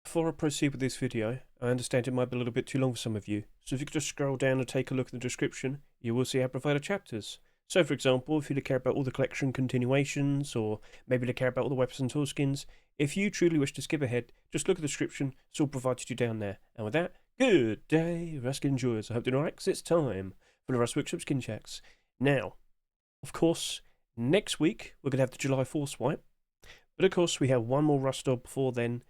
Before I proceed with this video, I understand it might be a little bit too long for some of you, so if you could just scroll down and take a look at the description, you will see our provided chapters. So for example, if you care about all the collection continuations, or maybe to care about all the weapons and tool skins, if you truly wish to skip ahead, just look at the description, it's all provided to you down there. And with that, good day, Rust enjoyers. I hope you're doing alright, because it's time for the Rust Workshop Skin Checks. Now, of course, next week we're going to have the July Forcewipe, but of course we have one more Rust Dog before then,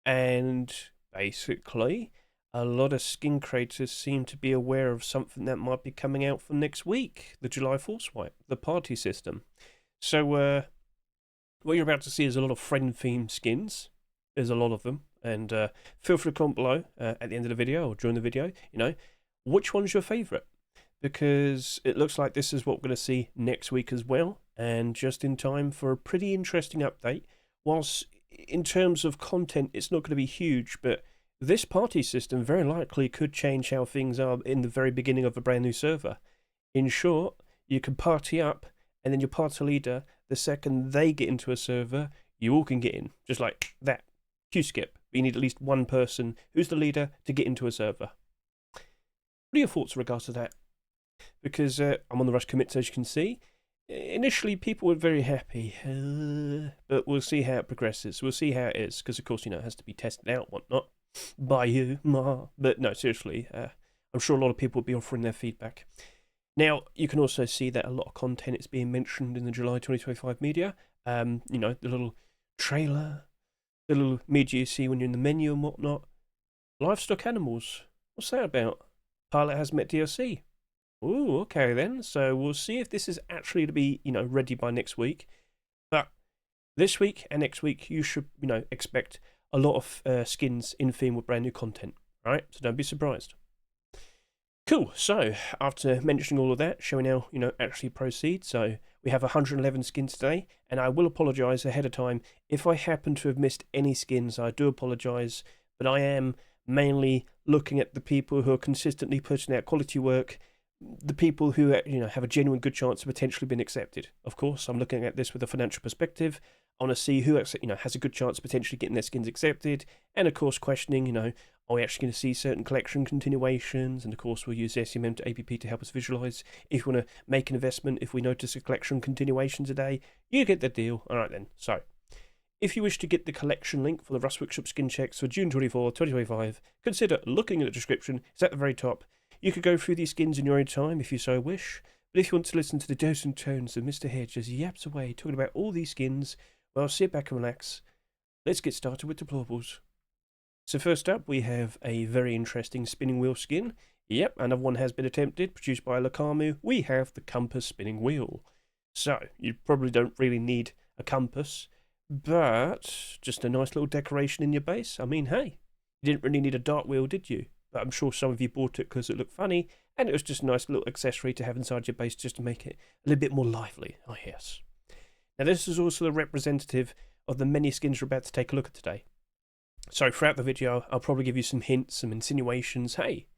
and basically a lot of skin creators seem to be aware of something that might be coming out for next week, the July Forcewipe, the party system. So what you're about to see is a lot of friend-themed skins. There's a lot of them, and feel free to comment below at the end of the video or during the video, which one's your favourite? Because it looks like this is what we're going to see next week as well, and just in time for a pretty interesting update. Whilst in terms of content it's not going to be huge, but this party system very likely could change how things are in the very beginning of a brand new server. In short, you can party up, and then your party leader, the second they get into a server, you all can get in, just like that. Q-skip. You need at least one person who's the leader to get into a server. What are your thoughts in regards to that? Because I'm on the Rust commits, as you can see. Initially, people were very happy, but we'll see how it progresses. We'll see how it is, because of course, it has to be tested out, whatnot, by you, ma. But no, seriously, I'm sure a lot of people will be offering their feedback. Now, you can also see that a lot of content is being mentioned in the July 2025 media. The little trailer, the little media you see when you're in the menu and whatnot. Livestock animals. What's that about? Pilot has met DLC. Ooh, okay then. So we'll see if this is actually to be, ready by next week. But this week and next week, you should, expect a lot of skins in theme with brand new content. Right? So don't be surprised. Cool. So after mentioning all of that, shall we now, actually proceed? So we have 111 skins today, and I will apologise ahead of time if I happen to have missed any skins. I do apologise, but I am mainly looking at the people who are consistently putting out quality work. The people who have a genuine good chance of potentially being accepted. Of course, I'm looking at this with a financial perspective. I want to see who has a good chance of potentially getting their skins accepted, and of course questioning, are we actually going to see certain collection continuations? And of course we'll use SMM to APP to help us visualize. If you want to make an investment, if we notice a collection continuation today, you get the deal. All right then. So if you wish to get the collection link for the Rust Workshop skin checks for June 24, 2025, consider looking at the description. It's at the very top. You could go through these skins in your own time if you so wish, but if you want to listen to the dosing tones of Mr. Hedge as he yaps away talking about all these skins, well, sit back and relax. Let's get started with Deployables. So first up, we have a very interesting spinning wheel skin. Yep, another one has been attempted, produced by Lakamu. We have the compass spinning wheel. So, you probably don't really need a compass, but just a nice little decoration in your base. I mean, hey, you didn't really need a dart wheel, did you? But I'm sure some of you bought it because it looked funny, and it was just a nice little accessory to have inside your base just to make it a little bit more lively, oh yes. Now this is also the representative of the many skins we're about to take a look at today. So throughout the video, I'll probably give you some hints, some insinuations. Hey,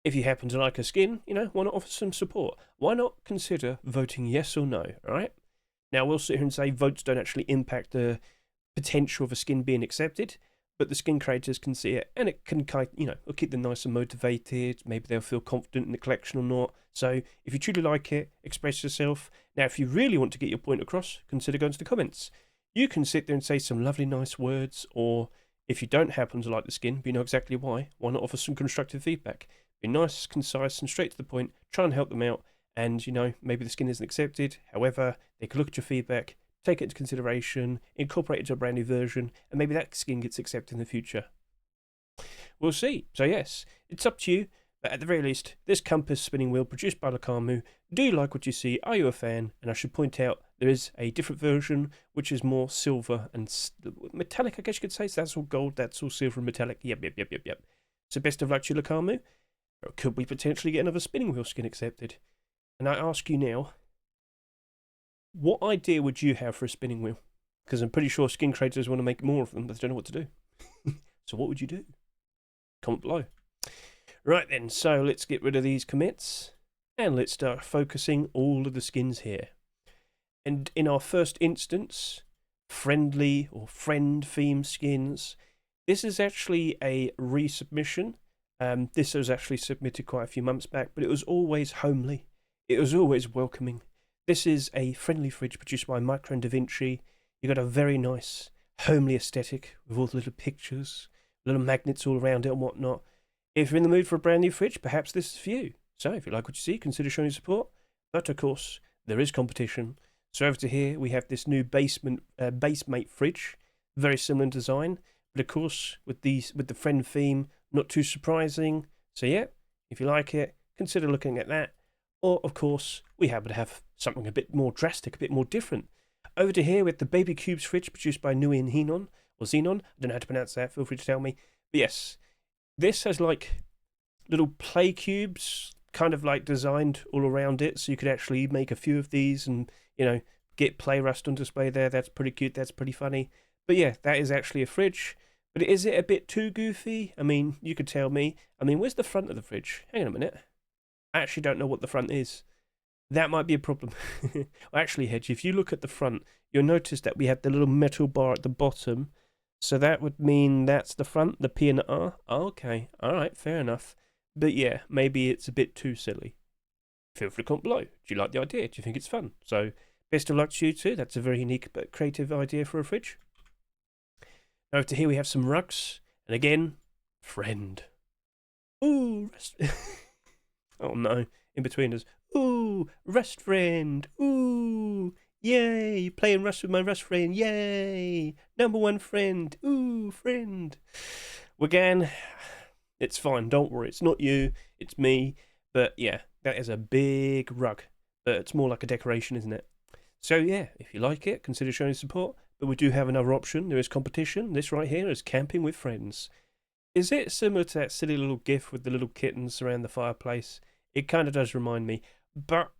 if you happen to like a skin, why not offer some support? Why not consider voting yes or no, alright? Now we'll sit here and say votes don't actually impact the potential of a skin being accepted, but the skin creators can see it, and it can it'll keep them nice and motivated. Maybe they'll feel confident in the collection or not. So if you truly like it, express yourself. Now, if you really want to get your point across, consider going to the comments. You can sit there and say some lovely, nice words, or if you don't happen to like the skin, but you know exactly why not offer some constructive feedback? Be nice, concise, and straight to the point. Try and help them out, and maybe the skin isn't accepted. However, they can look at your feedback, take it into consideration, incorporate it into a brand new version, and maybe that skin gets accepted in the future. We'll see. So yes, it's up to you, but at the very least, this compass spinning wheel produced by Lakamu, do you like what you see? Are you a fan? And I should point out, there is a different version, which is more silver and metallic, I guess you could say. So that's all gold, that's all silver and metallic. Yep. So best of luck to you, Lakamu. Or could we potentially get another spinning wheel skin accepted? And I ask you now, what idea would you have for a spinning wheel? Because I'm pretty sure skin creators want to make more of them, but they don't know what to do. So what would you do? Comment below. Right then, so let's get rid of these commits, and let's start focusing all of the skins here. And in our first instance, friendly or friend theme skins, This is actually a resubmission. This was actually submitted quite a few months back, but it was always homely. It was always welcoming. This is a friendly fridge produced by Micro and Da Vinci. You got a very nice homely aesthetic with all the little pictures, little magnets all around it and whatnot. If you're in the mood for a brand new fridge, perhaps this is for you. So if you like what you see, consider showing your support. But of course, there is competition. So over to here, we have this new basemate fridge, very similar in design, but of course with the friend theme, not too surprising. So yeah, if you like it, consider looking at that. Or of course, we happen to have something a bit more drastic, a bit more different. Over to here with the Baby Cubes fridge produced by Nui and Xenon, or Xenon. I don't know how to pronounce that. Feel free to tell me. But yes, this has like little play cubes, kind of like designed all around it, so you could actually make a few of these and, you know, get Play Rust on display there. That's pretty cute. That's pretty funny. But yeah, that is actually a fridge. But is it a bit too goofy? I mean, you could tell me. I mean, where's the front of the fridge? Hang on a minute. I actually don't know what the front is. That might be a problem. Well, actually, Hedge, if you look at the front, you'll notice that we have the little metal bar at the bottom. So that would mean that's the front, the P and the R. Okay, alright, fair enough. But yeah, maybe it's a bit too silly. Feel free to comment below. Do you like the idea? Do you think it's fun? So, best of luck to you too. That's a very unique but creative idea for a fridge. Over to here we have some rugs. And again, friend. Ooh, oh no, in between us. Ooh, Rust friend. Ooh, yay, playing Rust with my Rust friend. Yay, #1 friend. Ooh, friend. Again, it's fine. Don't worry. It's not you. It's me. But yeah, that is a big rug. But it's more like a decoration, isn't it? So yeah, if you like it, consider showing support. But we do have another option. There is competition. This right here is camping with friends. Is it similar to that silly little gif with the little kittens around the fireplace? It kind of does remind me. But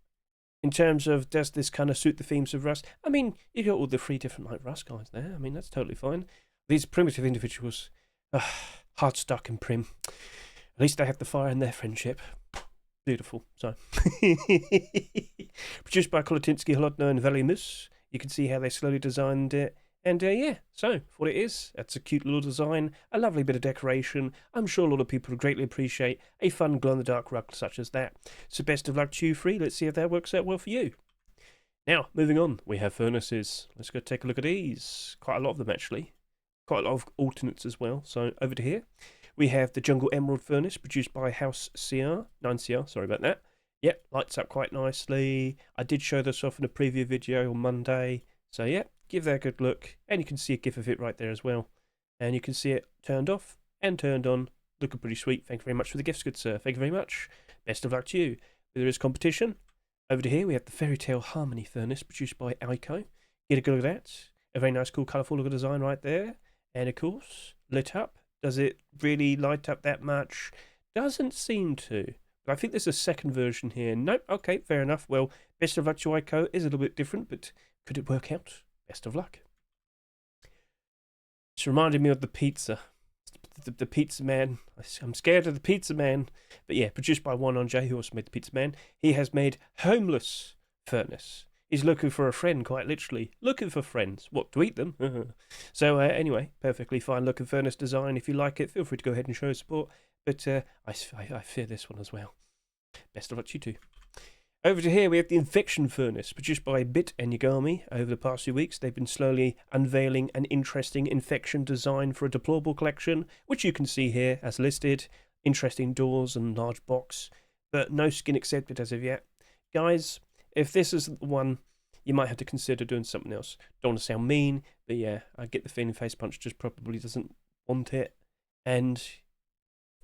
in terms of, does this kind of suit the themes of Rust? I mean, you got all the 3 different like Rust guys there. I mean, that's totally fine. These primitive individuals, hard stuck and prim. At least they have the fire in their friendship. Beautiful. So, produced by Kolatinsky, Holodno and Velimus. You can see how they slowly designed it. And yeah, so for what it is, that's a cute little design, a lovely bit of decoration. I'm sure a lot of people would greatly appreciate a fun glow-in-the-dark rug such as that. So best of luck to you 3. Let's see if that works out well for you. Now, moving on, we have furnaces. Let's go take a look at these. Quite a lot of them, actually. Quite a lot of alternates as well. So over to here, we have the Jungle Emerald furnace produced by House CR, 9CR, sorry about that. Yep, lights up quite nicely. I did show this off in a preview video on Monday. So yeah, give that a good look. And you can see a gif of it right there as well. And you can see it turned off and turned on. Looking pretty sweet. Thank you very much for the gifts, good sir. Thank you very much. Best of luck to you. There is competition. Over to here, we have the Fairy Tale Harmony furnace produced by Aiko. Get a good look at that. A very nice, cool, colourful look of design right there. And of course, lit up. Does it really light up that much? Doesn't seem to. But I think there's a second version here. Nope. Okay, fair enough. Well, best of luck to Aiko. Is a little bit different, but could it work out? Best of luck. It's reminded me of the pizza. The Pizza Man. I'm scared of the Pizza Man. But yeah, produced by J, who also made the Pizza Man. He has made Homeless Furnace. He's looking for a friend, quite literally. Looking for friends. What, to eat them? So anyway, perfectly fine looking furnace design. If you like it, feel free to go ahead and show support. But I fear this one as well. Best of luck to you too. Over to here, we have the Infection Furnace, produced by Bit and Yagami. Over the past few weeks, they've been slowly unveiling an interesting infection design for a deployable collection, which you can see here as listed. Interesting doors and large box, but no skin accepted as of yet. Guys, if this isn't the one, you might have to consider doing something else. Don't want to sound mean, but yeah, I get the feeling Face Punch just probably doesn't want it. And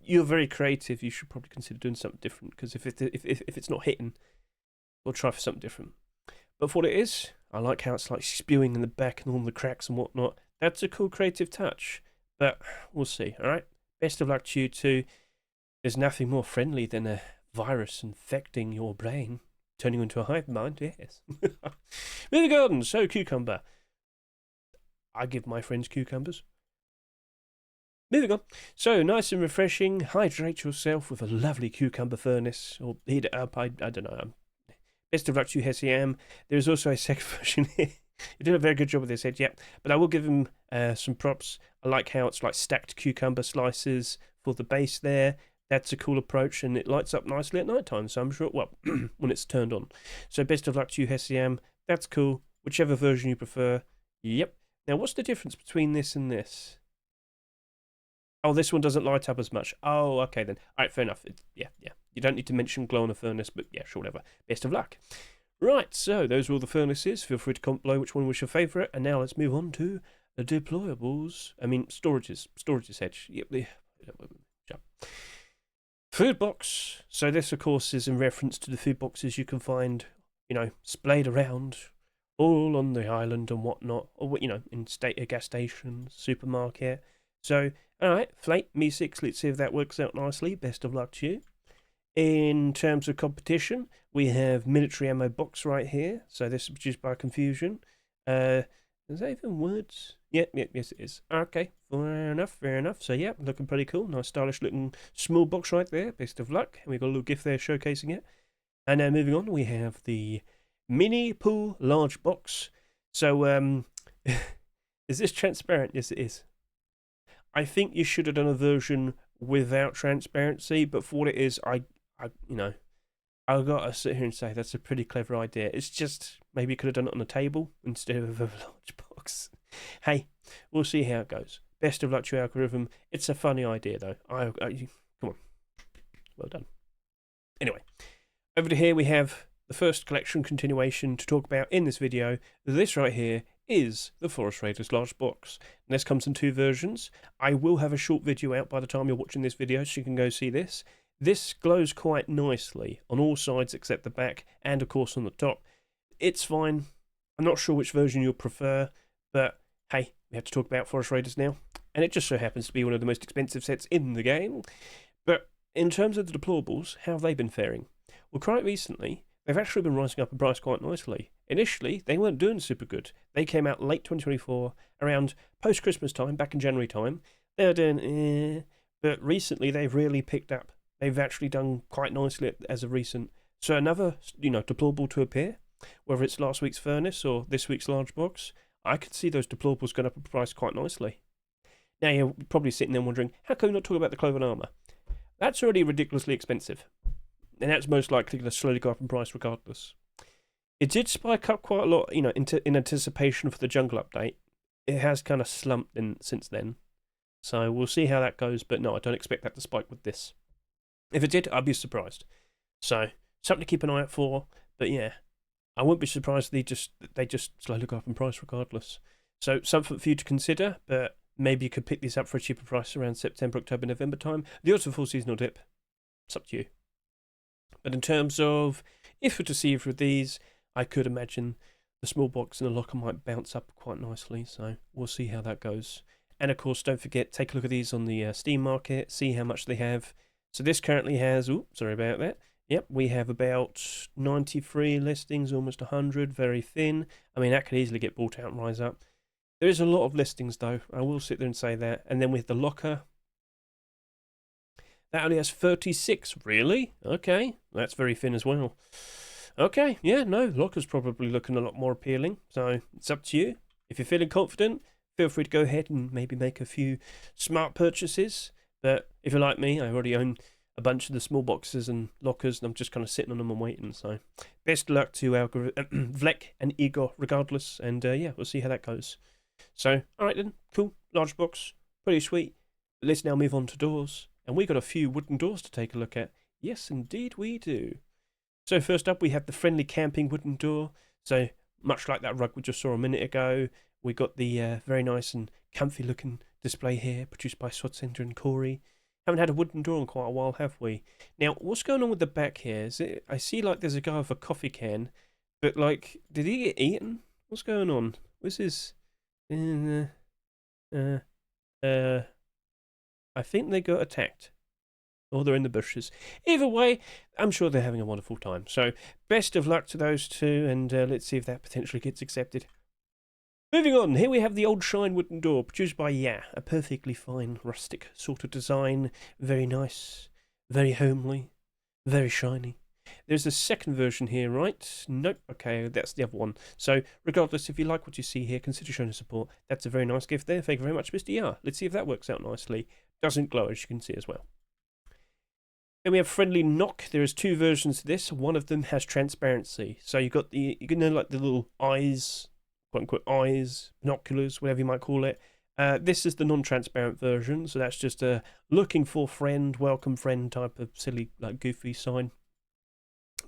you're very creative, you should probably consider doing something different, because if it's not hitting, we'll try for something different. But for what it is, I like how it's like spewing in the back and all the cracks and whatnot. That's a cool creative touch, but we'll see, alright? Best of luck to you too. There's nothing more friendly than a virus infecting your brain, turning you into a hive mind, yes. Moving on, so cucumber. I give my friends cucumbers. Moving on. So, nice and refreshing. Hydrate yourself with a lovely cucumber furnace, or heat it up, I don't know. Best of luck to you, Hessiam. There is also a second version here, He did a very good job with this Hedge, yeah. But I will give him some props. I like how it's like stacked cucumber slices for the base there. That's a cool approach, and it lights up nicely at night time, so I'm sure, well, when it's turned on. So best of luck to you, SEM. That's cool. Whichever version you prefer. Yep. Now, what's the difference between this and this? Oh, this one doesn't light up as much. Oh, okay then. All right, fair enough. Yeah. You don't need to mention glow on a furnace, but yeah, sure, whatever. Best of luck. Right, so those are all the furnaces. Feel free to comment below which one was your favourite. And now let's move on to the deployables. I mean, storages. Storages, Hedge. Yep. Food box. So this, of course, is in reference to the food boxes you can find, splayed around all on the island and whatnot, or in gas stations, supermarket. So, all right, Flake, me 6. Let's see if that works out nicely. Best of luck to you. In terms of competition, we have military ammo box right here. So this is produced by Confusion. Is that even words? Yes, it is. Okay, fair enough. So yeah, looking pretty cool. Nice stylish looking small box right there. Best of luck. And we've got a little GIF there showcasing it. And now moving on, we have the mini pool large box. So is this transparent? Yes, it is. I think you should have done a version without transparency, but for what it is, I've got to sit here and say that's a pretty clever idea. It's just maybe you could have done it on a table instead of a large box. Hey, we'll see how it goes. Best of luck to your algorithm. It's a funny idea though. Come on, well done. Anyway, over to here we have the first collection continuation to talk about in this video. This right here is the Forest Raiders large box. And this comes in 2 versions. I will have a short video out by the time you're watching this video, so you can go see this. This glows quite nicely on all sides except the back, and of course on the top. It's fine. I'm not sure which version you'll prefer, but hey, we have to talk about Forest Raiders now. And it just so happens to be one of the most expensive sets in the game. But in terms of the deployables, how have they been faring? Well, quite recently, they've actually been rising up in price quite nicely. Initially, they weren't doing super good. They came out late 2024, around post-Christmas time, back in January time. They were doing but recently they've really picked up. They've actually done quite nicely as of recent. So another, deployable to appear, whether it's last week's furnace or this week's large box, I could see those deployables going up in price quite nicely. Now you're probably sitting there wondering, how come we not talk about the cloven armour? That's already ridiculously expensive. And that's most likely going to slowly go up in price regardless. It did spike up quite a lot, in anticipation for the jungle update. It has kind of slumped since then. So we'll see how that goes, but no, I don't expect that to spike with this. If it did, I'd be surprised. So, something to keep an eye out for, but yeah, I wouldn't be surprised if they just slowly go up in price regardless. So, something for you to consider, but maybe you could pick these up for a cheaper price around September, October, November time. The odds of full seasonal dip, it's up to you. But in terms of, if we're to see with these, I could imagine the small box and the locker might bounce up quite nicely, so we'll see how that goes. And of course, don't forget, take a look at these on the Steam market, see how much they have. So this currently has, sorry about that. Yep, we have about 93 listings, almost 100, very thin. I mean, that could easily get bought out and rise up. There is a lot of listings though, I will sit there and say that. And then with the locker, that only has 36, really? Okay, that's very thin as well. Okay, yeah, no, locker's probably looking a lot more appealing, so it's up to you. If you're feeling confident, feel free to go ahead and maybe make a few smart purchases. But if you're like me, I already own a bunch of the small boxes and lockers, and I'm just kind of sitting on them and waiting. So best of luck to Vlek and Igor regardless, and yeah, we'll see how that goes. So, alright then, cool, large box, pretty sweet. But let's now move on to doors, and we got a few wooden doors to take a look at. Yes, indeed we do. So first up, we have the friendly camping wooden door. So much like that rug we just saw a minute ago, we got the very nice and comfy looking display here, produced by Swatcenter and Corey. Haven't had a wooden door in quite a while, have we? Now, what's going on with the back here? I see like there's a guy with a coffee can, but like, did he get eaten? What's going on? This is, I think they got attacked. Or they're in the bushes. Either way, I'm sure they're having a wonderful time. So, best of luck to those two, and let's see if that potentially gets accepted. Moving on, here we have the old shine wooden door, produced by a perfectly fine rustic sort of design. Very nice, very homely, very shiny. There's a second version here, right? Nope. Okay, that's the other one. So, regardless, if you like what you see here, consider showing support. That's a very nice gift there. Thank you very much, Mr. Yar. Let's see if that works out nicely. Doesn't glow, as you can see as well. Then we have Friendly Knock. There is two versions of this. One of them has transparency. So you've got the, you know, like the little eyes, quote unquote eyes, binoculars, whatever you might call it. This is the non-transparent version, so that's just a looking for friend, welcome friend type of silly, like goofy sign.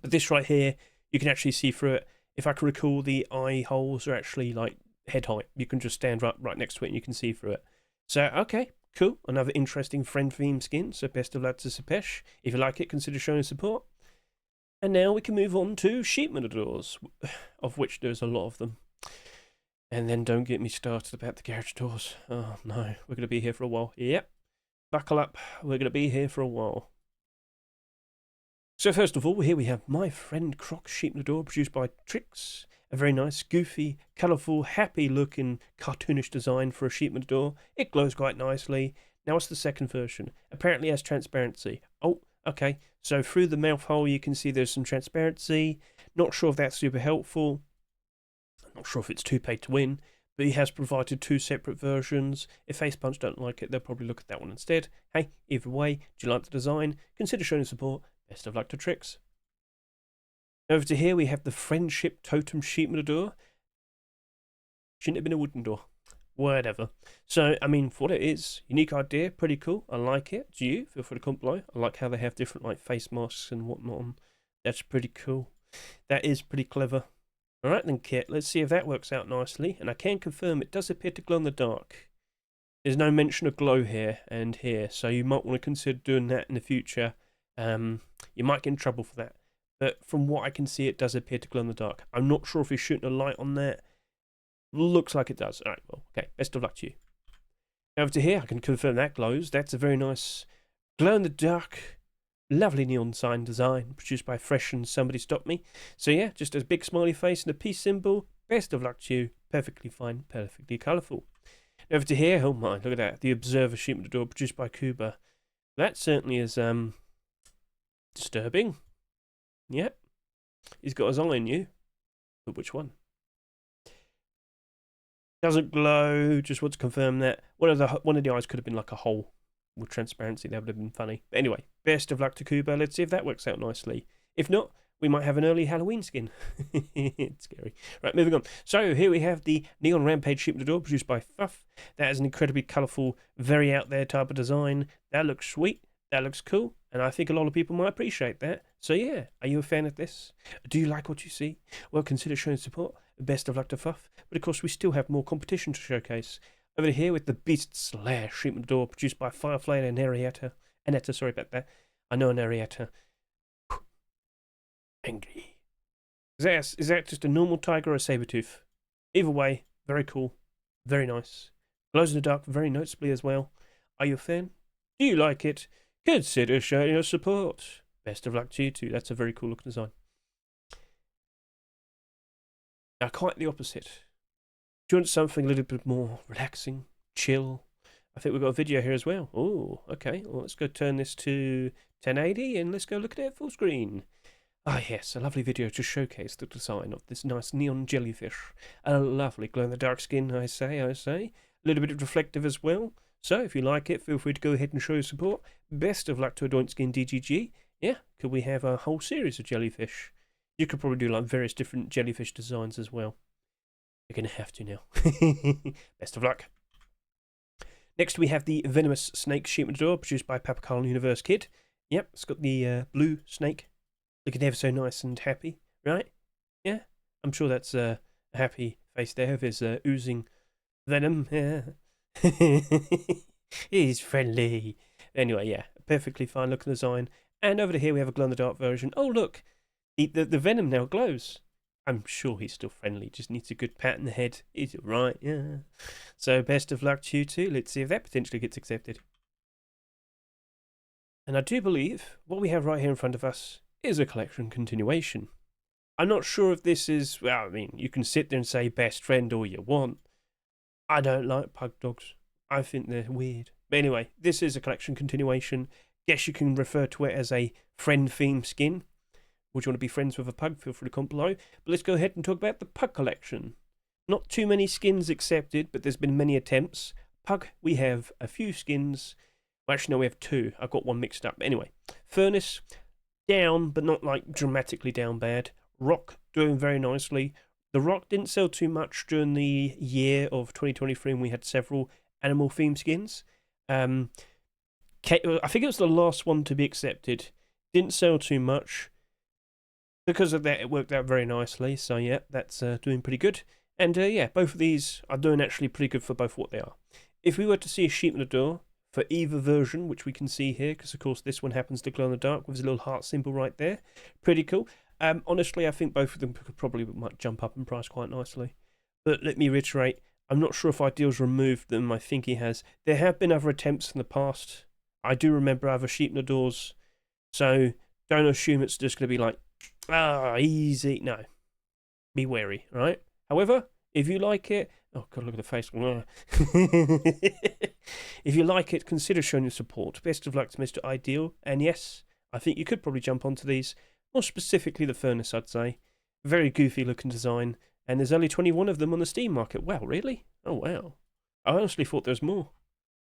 But this right here, you can actually see through it. If I can recall, the eye holes are actually like head height. You can just stand right next to it and you can see through it. So, okay, cool. Another interesting friend theme skin. So best of luck to Sepesh. If you like it, consider showing support. And now we can move on to sheep matadors, of which there's a lot of them. And then don't get me started about the garage doors. Oh no, we're going to be here for a while. Yep, buckle up, we're going to be here for a while. So first of all, here we have My Friend Croc Sheep Matador, produced by Trix. A very nice, goofy, colourful, happy-looking, cartoonish design for a sheep matador. It glows quite nicely. Now it's the second version. Apparently has transparency. Oh, okay. So through the mouth hole you can see there's some transparency. Not sure if that's super helpful. Not sure if it's too paid to win, but he has provided two separate versions. If Facepunch don't like it, they'll probably look at that one instead. Hey, either way, do you like the design? Consider showing support. Best of luck to Trix. Over to here, we have the Friendship Totem Sheep Matador. Shouldn't have been a wooden door. Whatever. So, I mean, for what it is, unique idea, pretty cool. I like it. Do you? Feel free to comment below. I like how they have different like face masks and whatnot on. That's pretty cool. That is pretty clever. Alright then, Kit, let's see if that works out nicely. And I can confirm it does appear to glow in the dark. There's no mention of glow here and here, so you might want to consider doing that in the future. You might get in trouble for that. But from what I can see, it does appear to glow in the dark. I'm not sure if he's shooting a light on that. Looks like it does. Alright, well, okay, best of luck to you. Over to here, I can confirm that glows. That's a very nice glow in the dark, lovely neon sign design produced by Fresh and Somebody Stop Me. So yeah, just a big smiley face and a peace symbol. Best of luck to you. Perfectly fine, perfectly colourful. Over to here, oh my, look at that. The Observer Sheep Matador produced by Kuba. That certainly is disturbing. Yep. He's got his eye on you. But which one? Doesn't glow. Just want to confirm that. One of the eyes could have been like a hole with transparency. That would have been funny. But anyway, best of luck to Kuba. Let's see if that works out nicely. If not, we might have an early Halloween skin. It's scary. Right, moving on. So here we have the Neon Rampage Sheep Matador produced by Fuff. That is an incredibly colourful, very out there type of design. That looks sweet. That looks cool. And I think a lot of people might appreciate that. So yeah, are you a fan of this? Do you like what you see? Well, consider showing support. Best of luck to Fuff. But of course, we still have more competition to showcase. Over here with the Beast Slayer Sheep Matador produced by Firefly and Arietta. Anetta, sorry about that. I know an Arietta. Angry. Is that just a normal tiger or a saber-tooth? Either way, very cool. Very nice. Glows in the dark very noticeably as well. Are you a fan? Do you like it? Consider showing your support. Best of luck to you too. That's a very cool looking design. Now, quite the opposite. Do you want something a little bit more relaxing, chill? I think we've got a video here as well. Oh, okay. Well, let's go turn this to 1080 and let's go look at it full screen. Ah, yes, a lovely video to showcase the design of this nice neon jellyfish. A lovely glow-in-the-dark skin, I say. A little bit of reflective as well. So, if you like it, feel free to go ahead and show your support. Best of luck to Adoint Skin DGG. Yeah, could we have a whole series of jellyfish? You could probably do like various different jellyfish designs as well. You're going to have to now. Best of luck. Next, we have the Venomous Snake Sheep Matador, produced by Papacarl Universe Kid. Yep, it's got the blue snake. Looking ever so nice and happy, right? Yeah, I'm sure that's a happy face there of his oozing venom. Yeah. He's friendly. Anyway, yeah, perfectly fine looking design. And over to here we have a glow-in-the-dark version. Oh, look, the venom now glows. I'm sure he's still friendly, just needs a good pat in the head. Is it right? Yeah. So best of luck to you too. Let's see if that potentially gets accepted. And I do believe what we have right here in front of us is a collection continuation. I'm not sure if this is, well, I mean, you can sit there and say best friend all you want. I don't like pug dogs. I think they're weird. But anyway, this is a collection continuation. Guess you can refer to it as a friend theme skin. Would you want to be friends with a pug? Feel free to comment below. But let's go ahead and talk about the pug collection. Not too many skins accepted, but there's been many attempts. Pug, we have a few skins. Well, actually, no, we have two. I've got one mixed up. Anyway, Furnace, down, but not like dramatically down bad. Rock, doing very nicely. The Rock didn't sell too much during the year of 2023, and we had several animal theme skins. I think it was the last one to be accepted. Didn't sell too much. Because of that, it worked out very nicely. So, yeah, that's doing pretty good. And, yeah, both of these are doing actually pretty good for both what they are. If we were to see a sheep in the door for either version, which we can see here, because, of course, this one happens to glow in the dark with a little heart symbol right there. Pretty cool. Honestly, I think both of them could probably might jump up in price quite nicely. But let me reiterate, I'm not sure if Ideal's removed them. I think he has. There have been other attempts in the past. I do remember other sheep in the doors. So don't assume it's just going to be like, easy. No. Be wary, right? However, if you like it... Oh, God, look at the face. If you like it, consider showing your support. Best of luck to Mr. Ideal. And yes, I think you could probably jump onto these. More specifically, the Furnace, I'd say. Very goofy looking design. And there's only 21 of them on the Steam market. Wow, really? Oh, wow. I honestly thought there was more.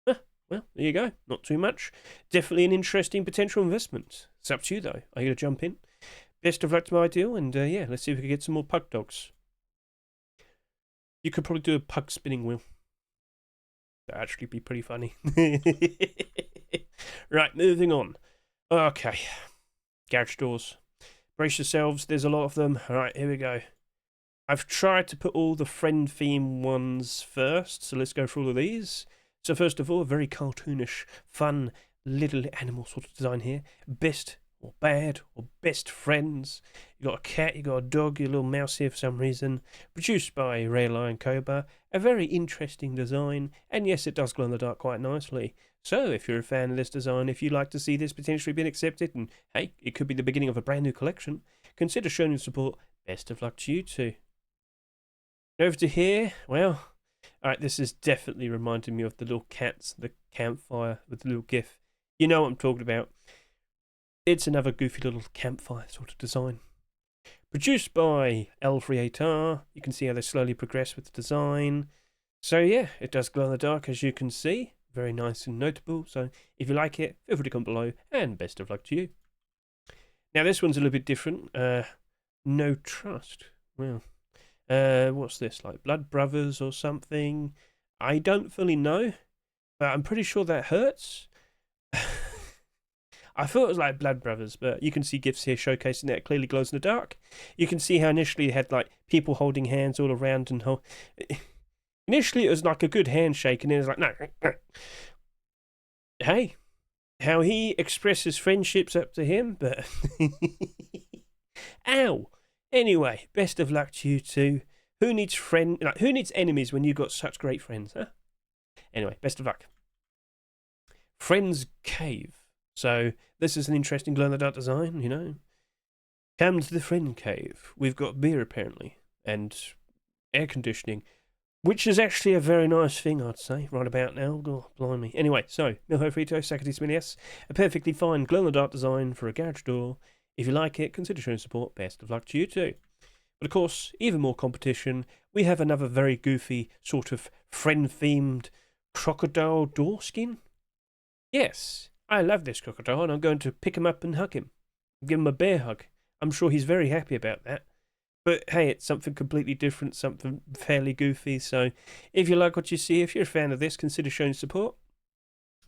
Well, there you go. Not too much. Definitely an interesting potential investment. It's up to you, though. Are you going to jump in? Best of luck to my Ideal. And, yeah, let's see if we can get some more pug dogs. You could probably do a pug spinning wheel. That'd actually be pretty funny. Right, moving on. Okay. Garage doors. Brace yourselves, there's a lot of them. Alright, here we go. I've tried to put all the friend theme ones first, so let's go through all of these. So first of all, a very cartoonish, fun, little animal sort of design here. Best or bad or best friends. You got a cat, you got a dog, your little mouse here for some reason. Produced by Rayline Koba. A very interesting design, and yes, it does glow in the dark quite nicely. So, if you're a fan of this design, if you'd like to see this potentially being accepted, and hey, it could be the beginning of a brand new collection, consider showing your support. Best of luck to you two. Over to here, well, alright, this is definitely reminding me of the little cats, the campfire with the little gif. You know what I'm talking about. It's another goofy little campfire sort of design. Produced by L38R, you can see how they slowly progress with the design. So yeah, it does glow in the dark as you can see. Very nice and notable, so if you like it, feel free to comment below, and best of luck to you. Now this one's a little bit different. No Trust. Well, what's this, like Blood Brothers or something? I don't fully know, but I'm pretty sure that hurts. I thought it was like Blood Brothers, but you can see gifs here showcasing that it clearly glows in the dark. You can see how initially it had like people holding hands all around and how... Initially, it was like a good handshake, and then it's like, no. Hey, how he expresses friendships up to him, but... Ow! Anyway, best of luck to you two. Who needs who needs enemies when you've got such great friends, huh? Anyway, best of luck. Friends Cave. So, this is an interesting glow-in-the-dark design, you know. Come to the Friend Cave. We've got beer, apparently, and air conditioning. Which is actually a very nice thing, I'd say, right about now. Oh, blimey. Anyway, so, Milho Frito, Sakatis Milias, a perfectly fine glow-in-the-dark design for a garage door. If you like it, consider showing support. Best of luck to you too. But of course, even more competition. We have another very goofy, sort of friend-themed crocodile door skin. Yes, I love this crocodile, and I'm going to pick him up and hug him. Give him a bear hug. I'm sure he's very happy about that. But hey, it's something completely different, something fairly goofy. So if you like what you see, if you're a fan of this, consider showing support.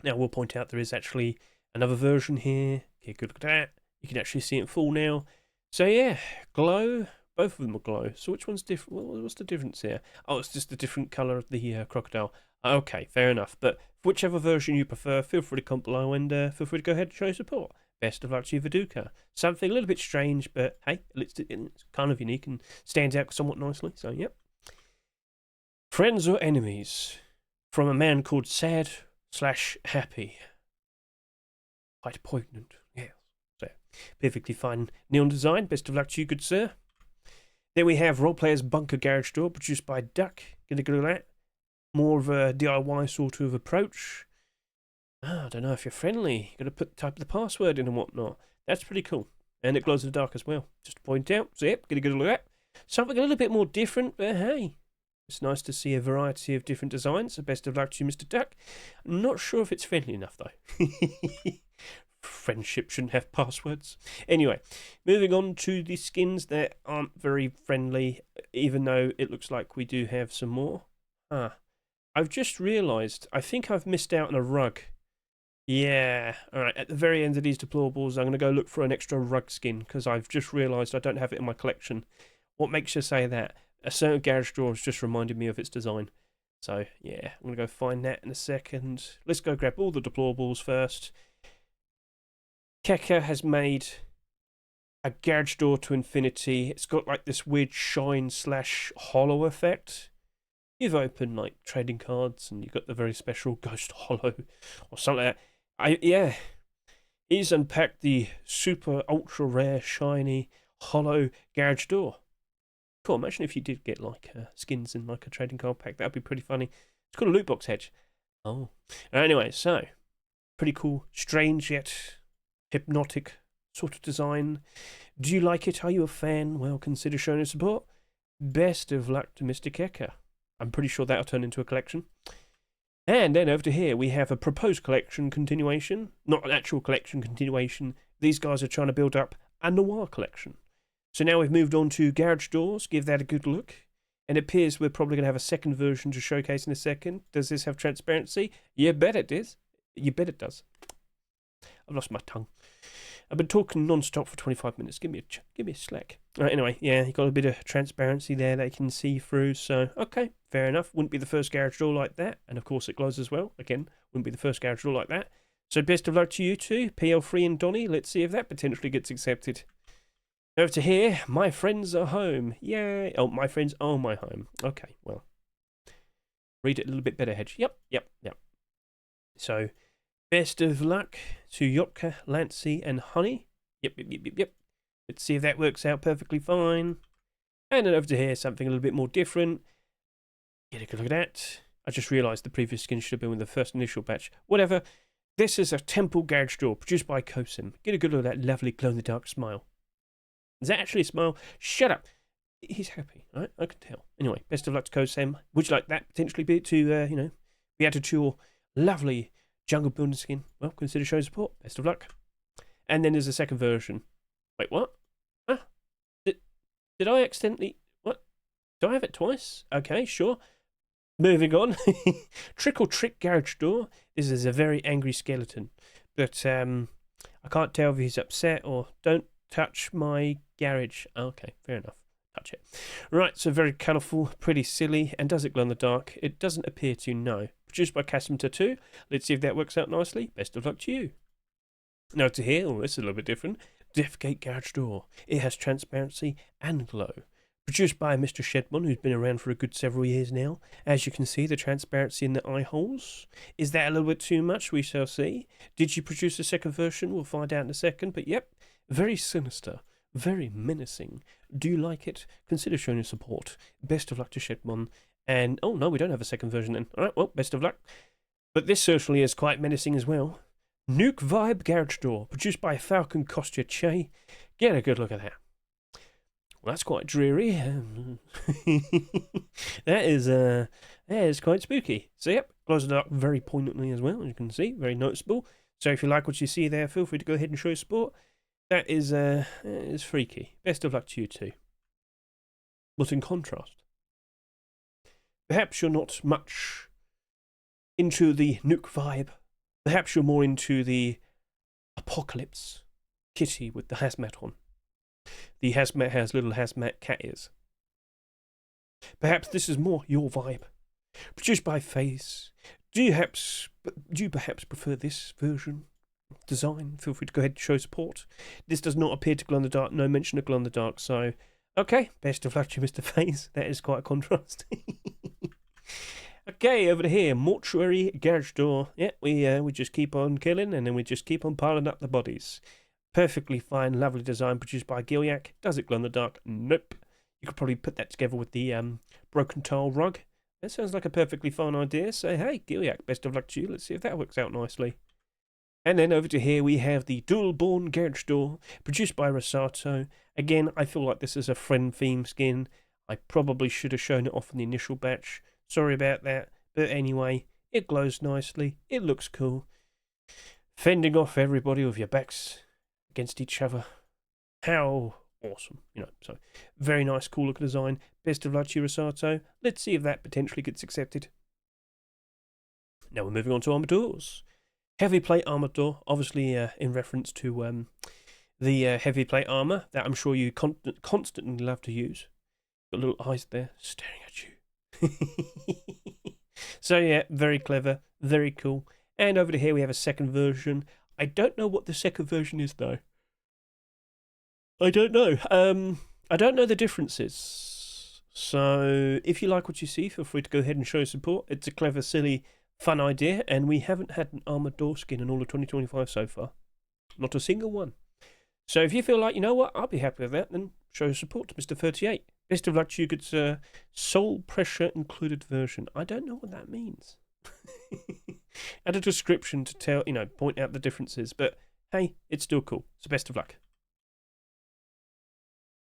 Now, we'll point out there is actually another version here. Okay, good look at that. You can actually see it full now. So yeah, glow. Both of them will glow. So which one's different? What's the difference here? Oh, it's just the different colour of the crocodile. Okay, fair enough. But whichever version you prefer, feel free to comment below and feel free to go ahead and show support. Best of luck to you, Viduka. Something a little bit strange, but hey, it's kind of unique and stands out somewhat nicely. So, yep. Friends or enemies? From a man called Sad/Happy. Quite poignant, yes. So, perfectly fine neon design. Best of luck to you, good sir. Then we have Roleplayer's Bunker Garage Door, produced by Duck. Gonna go to that. More of a DIY sort of approach. I don't know if you're friendly. You've got to type the password in and whatnot. That's pretty cool. And it glows in the dark as well, just to point out. So yep, get a good look at that. Something a little bit more different, but hey, it's nice to see a variety of different designs. So best of luck to you, Mr. Duck. I'm not sure if it's friendly enough, though. Friendship shouldn't have passwords. Anyway, moving on to the skins that aren't very friendly, even though it looks like we do have some more. I've just realised, I think I've missed out on a rug. Yeah, alright, at the very end of these deployables, I'm going to go look for an extra rug skin, because I've just realised I don't have it in my collection. What makes you say that? A certain garage door has just reminded me of its design. So, yeah, I'm going to go find that in a second. Let's go grab all the deployables first. Keka has made a garage door to infinity. It's got like this weird shine / hollow effect. You've opened like trading cards and you've got the very special ghost hollow or something like that. He's unpacked the super ultra rare shiny hollow garage door. Cool, imagine if you did get like skins in like a trading card pack. That'd be pretty funny. It's called a loot box, Hedge. Oh. Anyway, so pretty cool, strange yet hypnotic sort of design. Do you like it? Are you a fan? Well, consider showing us support. Best of luck to Mr. Keka. I'm pretty sure that'll turn into a collection. And then over to here, we have a proposed collection continuation. Not an actual collection continuation. These guys are trying to build up a noir collection. So now we've moved on to garage doors. Give that a good look. And it appears we're probably going to have a second version to showcase in a second. Does this have transparency? You bet it is. You bet it does. I've lost my tongue. I've been talking non-stop for 25 minutes. Give me a slack. Right, anyway, yeah, you got a bit of transparency there that you can see through. So, okay, fair enough. Wouldn't be the first garage door like that. And, of course, it glows as well. Again, wouldn't be the first garage door like that. So, best of luck to you two, PL3 and Donny. Let's see if that potentially gets accepted. Over to here. My friends are home. Yay. Oh, my friends are my home. Okay, well. Read it a little bit better, Hedge. Yep. So, best of luck to Yotka, Lancey, and Honey. Yep. Let's see if that works out perfectly fine. And then over to here, something a little bit more different. Get a good look at that. I just realised the previous skin should have been with the first initial batch. Whatever. This is a temple garage door produced by Kosim. Get a good look at that lovely glow-in-the-dark smile. Is that actually a smile? Shut up. He's happy, right? I can tell. Anyway, best of luck to Kosim. Would you like that potentially be added to your lovely jungle building skin? Well, consider showing support. Best of luck. And then there's a second version. Wait, what? Ah, did I accidentally... What? Do I have it twice? Okay, sure. Moving on. Trick or Trick garage door. This is a very angry skeleton. But I can't tell if he's upset or don't touch my garage. Okay, fair enough. Touch it. Right, so very colourful, pretty silly. And does it glow in the dark? It doesn't appear to, no. Produced by Custom Tattoo. Let's see if that works out nicely. Best of luck to you. Now to here, this is a little bit different. Defgate garage door. It has transparency and glow. Produced by Mr. Shedmon, who's been around for a good several years now. As you can see, the transparency in the eye holes. Is that a little bit too much? We shall see. Did you produce a second version? We'll find out in a second. But yep, very sinister, very menacing. Do you like it? Consider showing your support. Best of luck to Shedmon. And, oh no, we don't have a second version then. Alright, well, best of luck. But this certainly is quite menacing as well. Nuke Vibe garage door, produced by Falcon Kostya Che. Get a good look at that. Well, that's quite dreary. That is quite spooky. So, yep, glows in the dark very poignantly as well, as you can see. Very noticeable. So, if you like what you see there, feel free to go ahead and show your support. That is freaky. Best of luck to you too. But in contrast, perhaps you're not much into the nuke vibe. Perhaps you're more into the apocalypse kitty with the hazmat on. The hazmat has little hazmat cat ears. Perhaps this is more your vibe. Produced by Face. Do you perhaps prefer this version? Design? Feel free to go ahead and show support. This does not appear to glow in the dark. No mention of glow in the dark. So, okay. Best of luck to you, Mr. Face. That is quite a contrast. Okay, over to here, mortuary garage door. Yeah, we just keep on killing and then we just keep on piling up the bodies. Perfectly fine, lovely design produced by Gilyak. Does it glow in the dark? Nope. You could probably put that together with the broken tile rug. That sounds like a perfectly fine idea. So, hey, Gilyak, best of luck to you. Let's see if that works out nicely. And then over to here we have the Dual-Born Garage Door, produced by Rosato. Again, I feel like this is a friend theme skin. I probably should have shown it off in the initial batch. Sorry about that. But anyway, it glows nicely. It looks cool. Fending off everybody with your backs against each other. How awesome. You know, so very nice, cool looking design. Best of luck to you, Rosato. Let's see if that potentially gets accepted. Now we're moving on to Armour doors. Heavy plate armour door, obviously in reference to the heavy plate armour that I'm sure you constantly love to use. Got little eyes there staring at you. So yeah, very clever, very cool. And over to here we have a second version. I don't know what the second version is though. I don't know. I don't know the differences. So if you like what you see, feel free to go ahead and show your support. It's a clever, silly, fun idea, and we haven't had an armoured door skin in all of 2025 so far. Not a single one. So if you feel like, you know what, I'll be happy with that, then show your support to Mr. 38. Best of luck to you, good soul pressure included version. I don't know what that means. Add a description to tell, you know, point out the differences, but hey, it's still cool. So best of luck.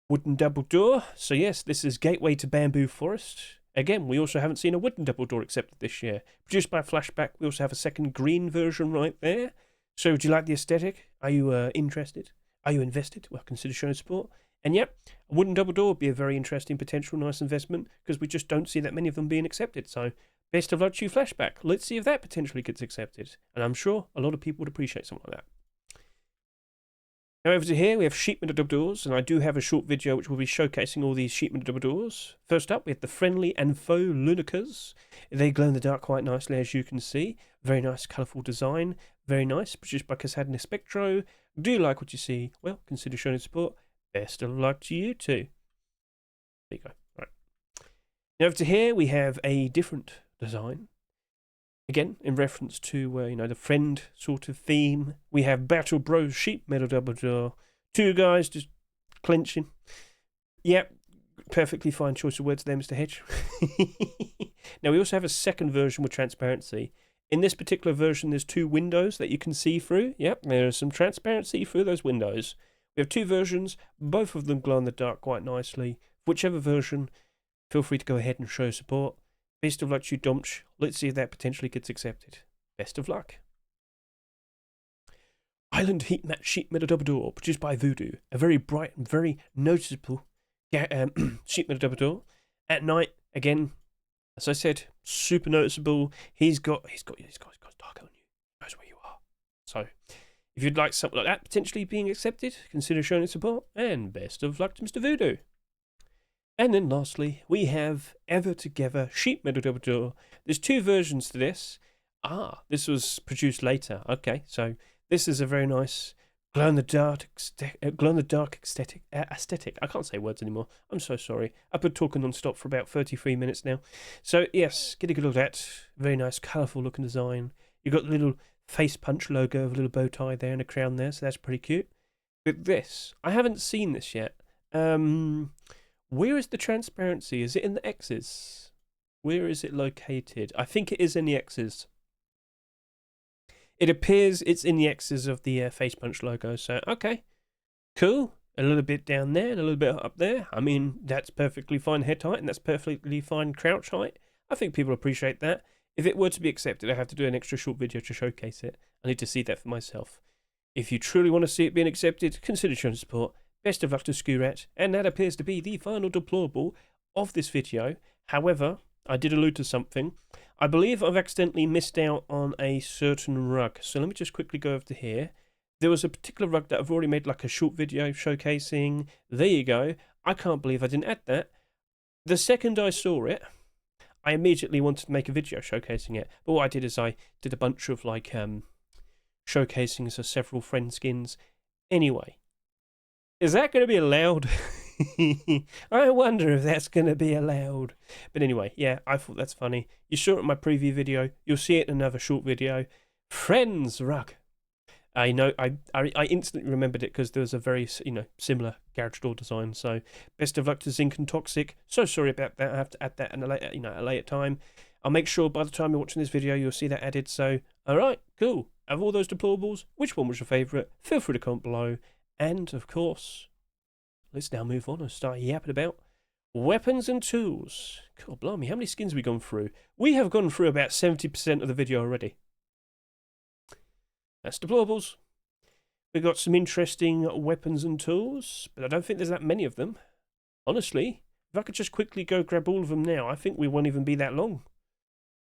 Wooden double door. So yes, this is Gateway to Bamboo Forest. Again, we also haven't seen a wooden double door accepted this year. Produced by Flashback, we also have a second green version right there. So do you like the aesthetic? Are you interested? Are you invested? Well, consider showing support. And yep, a wooden double door would be a very interesting potential nice investment because we just don't see that many of them being accepted. So best of luck to you, Flashback. Let's see if that potentially gets accepted. And I'm sure a lot of people would appreciate something like that. Now over to here we have sheet metal double doors, and I do have a short video which will be showcasing all these sheet metal double doors. First up we have the Friendly and Faux Lunicas. They glow in the dark quite nicely, as you can see. Very nice colourful design, very nice, produced by Casadna Spectro. Do you like what you see? Well, consider showing support. Best of luck to you too. There you go. Right. Now over to here we have a different design. Again, in reference to, you know, the friend sort of theme, we have Battle Bros sheet metal double door. Two guys just clenching. Yep, perfectly fine choice of words there, Mr. Hedge. Now, we also have a second version with transparency. In this particular version, there's two windows that you can see through. Yep, there's some transparency through those windows. We have two versions. Both of them glow in the dark quite nicely. Whichever version, feel free to go ahead and show support. Best of luck to you, Domch. Let's see if that potentially gets accepted. Best of luck. Island Heat Mat Sheet Metal Double Door, produced by Voodoo. A very bright and very noticeable sheet metal double door. At night, again, as I said, super noticeable. He's got dark on you. He knows where you are. So, if you'd like something like that potentially being accepted, consider showing support. And best of luck to Mr. Voodoo. And then lastly, we have Ever Together Sheet Metal Double Door. There's two versions to this. This was produced later. Okay, so this is a very nice glow-in-the-dark aesthetic. I can't say words anymore. I'm so sorry. I've been talking non-stop for about 33 minutes now. So yes, get a good look at that. Very nice, colourful looking design. You've got the little face punch logo of a little bow tie there and a crown there, so that's pretty cute. But this, I haven't seen this yet. Where is the transparency? Is it in the X's? Where is it located? I think it is in the X's. It appears it's in the X's of the face punch logo. So, okay. Cool. A little bit down there and a little bit up there. I mean, that's perfectly fine head height and that's perfectly fine crouch height. I think people appreciate that. If it were to be accepted, I have to do an extra short video to showcase it. I need to see that for myself. If you truly want to see it being accepted, consider showing support. Best of luck to Skurat, and that appears to be the final deployable of this video. However, I did allude to something. I believe I've accidentally missed out on a certain rug. So let me just quickly go over to here. There was a particular rug that I've already made like a short video showcasing. There you go. I can't believe I didn't add that. The second I saw it, I immediately wanted to make a video showcasing it. But what I did is I did a bunch of like showcasings of several friend skins. Anyway. Is that going to be allowed? I wonder if that's going to be allowed. But anyway, yeah, I thought that's funny. You saw it in my preview video. You'll see it in another short video. Friends rug. I know. I instantly remembered it because there was a very similar garage door design. So best of luck to Zinc and Toxic. So sorry about that. I have to add that in a later time. I'll make sure by the time you're watching this video you'll see that added. So all right, cool. of all those deployables, which one was your favourite? Feel free to comment below. And, of course, let's now move on and start yapping about weapons and tools. God blimey, how many skins have we gone through? We have gone through about 70% of the video already. That's deployables. We've got some interesting weapons and tools, but I don't think there's that many of them. Honestly, if I could just quickly go grab all of them now, I think we won't even be that long.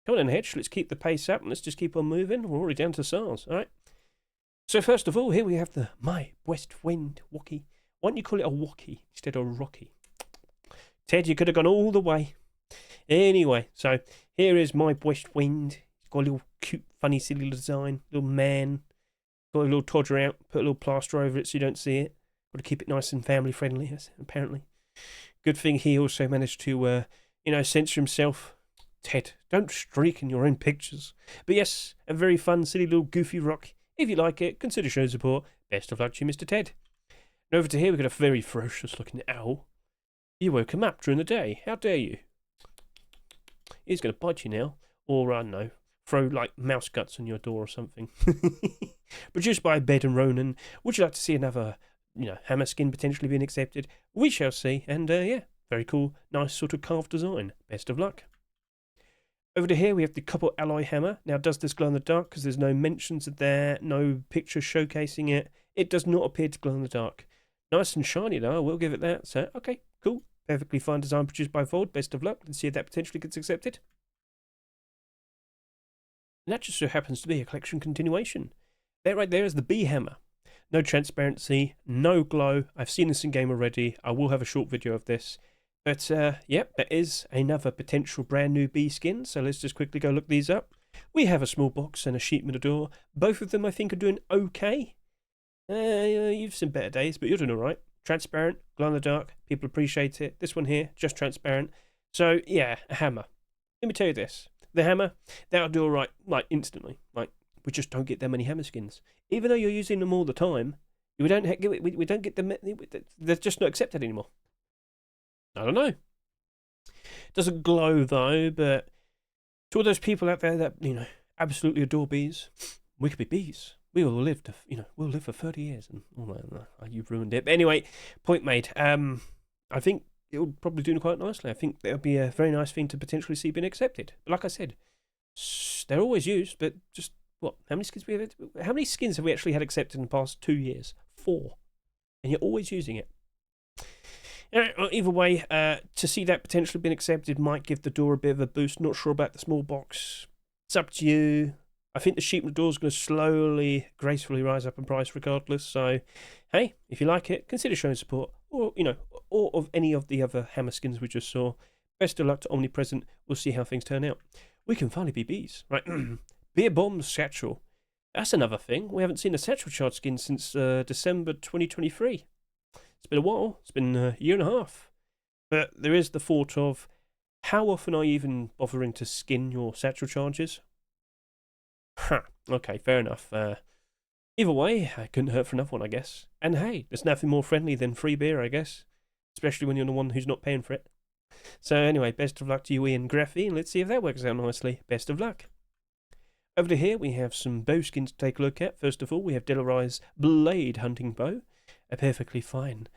Come on then, Hedge, let's keep the pace up and let's just keep on moving. We're already down to SARs, alright? So first of all, here we have the My West Wind Wocky. Why don't you call it a Wocky instead of Rocky? Ted, you could have gone all the way. Anyway, so here is My West Wind. It's got a little cute, funny, silly design. Little man. Got a little todger out. Put a little plaster over it so you don't see it. Got to keep it nice and family friendly, apparently. Good thing he also managed to, censor himself. Ted, don't streak in your own pictures. But yes, a very fun, silly little goofy rock. If you like it, consider showing support. Best of luck to you, Mr. Ted. And over to here, we've got a very ferocious looking owl. You woke him up during the day. How dare you? He's going to bite you now. Or, I don't know, throw, like, mouse guts on your door or something. Produced by Bellum Ronan. Would you like to see another, hammer skin potentially being accepted? We shall see. And, yeah, very cool, nice sort of carved design. Best of luck. Over to here, we have the copper alloy hammer. Now, does this glow in the dark? Because there's no mentions of there, no picture showcasing it. It does not appear to glow in the dark. Nice and shiny, though. I will give it that. So, okay, cool. Perfectly fine design produced by Vold. Best of luck. Let's see if that potentially gets accepted. And that just so happens to be a collection continuation. That right there is the B hammer. No transparency, no glow. I've seen this in game already. I will have a short video of this. But, yep, there is another potential brand new B skin, so let's just quickly go look these up. We have a small box and a sheet metal door. Both of them, I think, are doing okay. You've seen better days, but you're doing all right. Transparent, glow in the dark, people appreciate it. This one here, just transparent. So, yeah, a hammer. Let me tell you this. The hammer, that'll do all right, like, instantly. Like, we just don't get that many hammer skins. Even though you're using them all the time, we don't get them, they're just not accepted anymore. I don't know. Doesn't glow though, but to all those people out there that, absolutely adore bees, we could be bees. We will live to, we'll live for 30 years and all that. You've ruined it. But anyway, point made. I think it will probably do quite nicely. I think that'll be a very nice thing to potentially see being accepted. But like I said, they're always used, but just what? How many skins have we actually had accepted in the past 2 years? 4. And you're always using it. Either way, to see that potentially being accepted might give the door a bit of a boost. Not sure about the small box. It's up to you. I think the sheet metal door is going to slowly, gracefully rise up in price regardless. So, hey, if you like it, consider showing support. Or, or of any of the other hammer skins we just saw. Best of luck to Omnipresent. We'll see how things turn out. We can finally be bees, right? Beer Bomb Satchel. That's another thing. We haven't seen a Satchel Charge skin since December 2023. It's been a while. It's been a year and a half. But there is the thought of, how often are you even bothering to skin your satchel charges? Okay, fair enough. Either way, I couldn't hurt for another one, I guess. And hey, there's nothing more friendly than free beer, I guess. Especially when you're the one who's not paying for it. So anyway, best of luck to you, Ian Graffy, and let's see if that works out nicely. Best of luck. Over to here, we have some bow skins to take a look at. First of all, we have Delorai's Blade Hunting Bow. A perfectly fine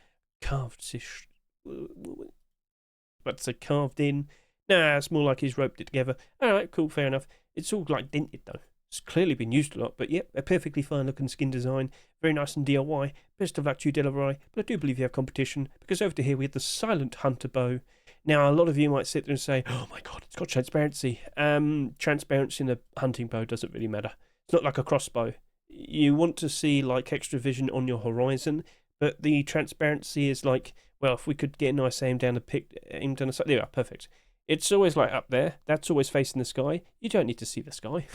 carved-ish. But it's carved in. Nah, it's more like he's roped it together. Alright, cool, fair enough. It's all like dented though. It's clearly been used a lot, but yep, a perfectly fine looking skin design. Very nice and DIY. Best of luck to you, Delorai. But I do believe you have competition, because over to here we have the Silent Hunter Bow. Now, a lot of you might sit there and say, oh my god, it's got transparency. Transparency in a hunting bow doesn't really matter. It's not like a crossbow. You want to see like extra vision on your horizon, but the transparency is like, well, if we could get a nice aim down the side, there we are, perfect. It's always like up there. That's always facing the sky. You don't need to see the sky.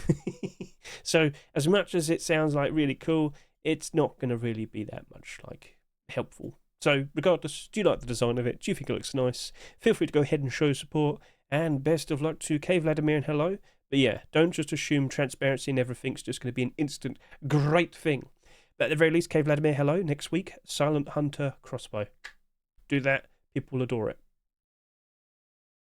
So as much as it sounds like really cool, it's not going to really be that much like helpful. So regardless, do you like the design of it? Do you think it looks nice? Feel free to go ahead and show support. And best of luck to K Vladimir and hello. But yeah, don't just assume transparency and everything's just going to be an instant great thing. But at the very least, K Vladimir, hello. Next week, Silent Hunter Crossbow. Do that. People will adore it.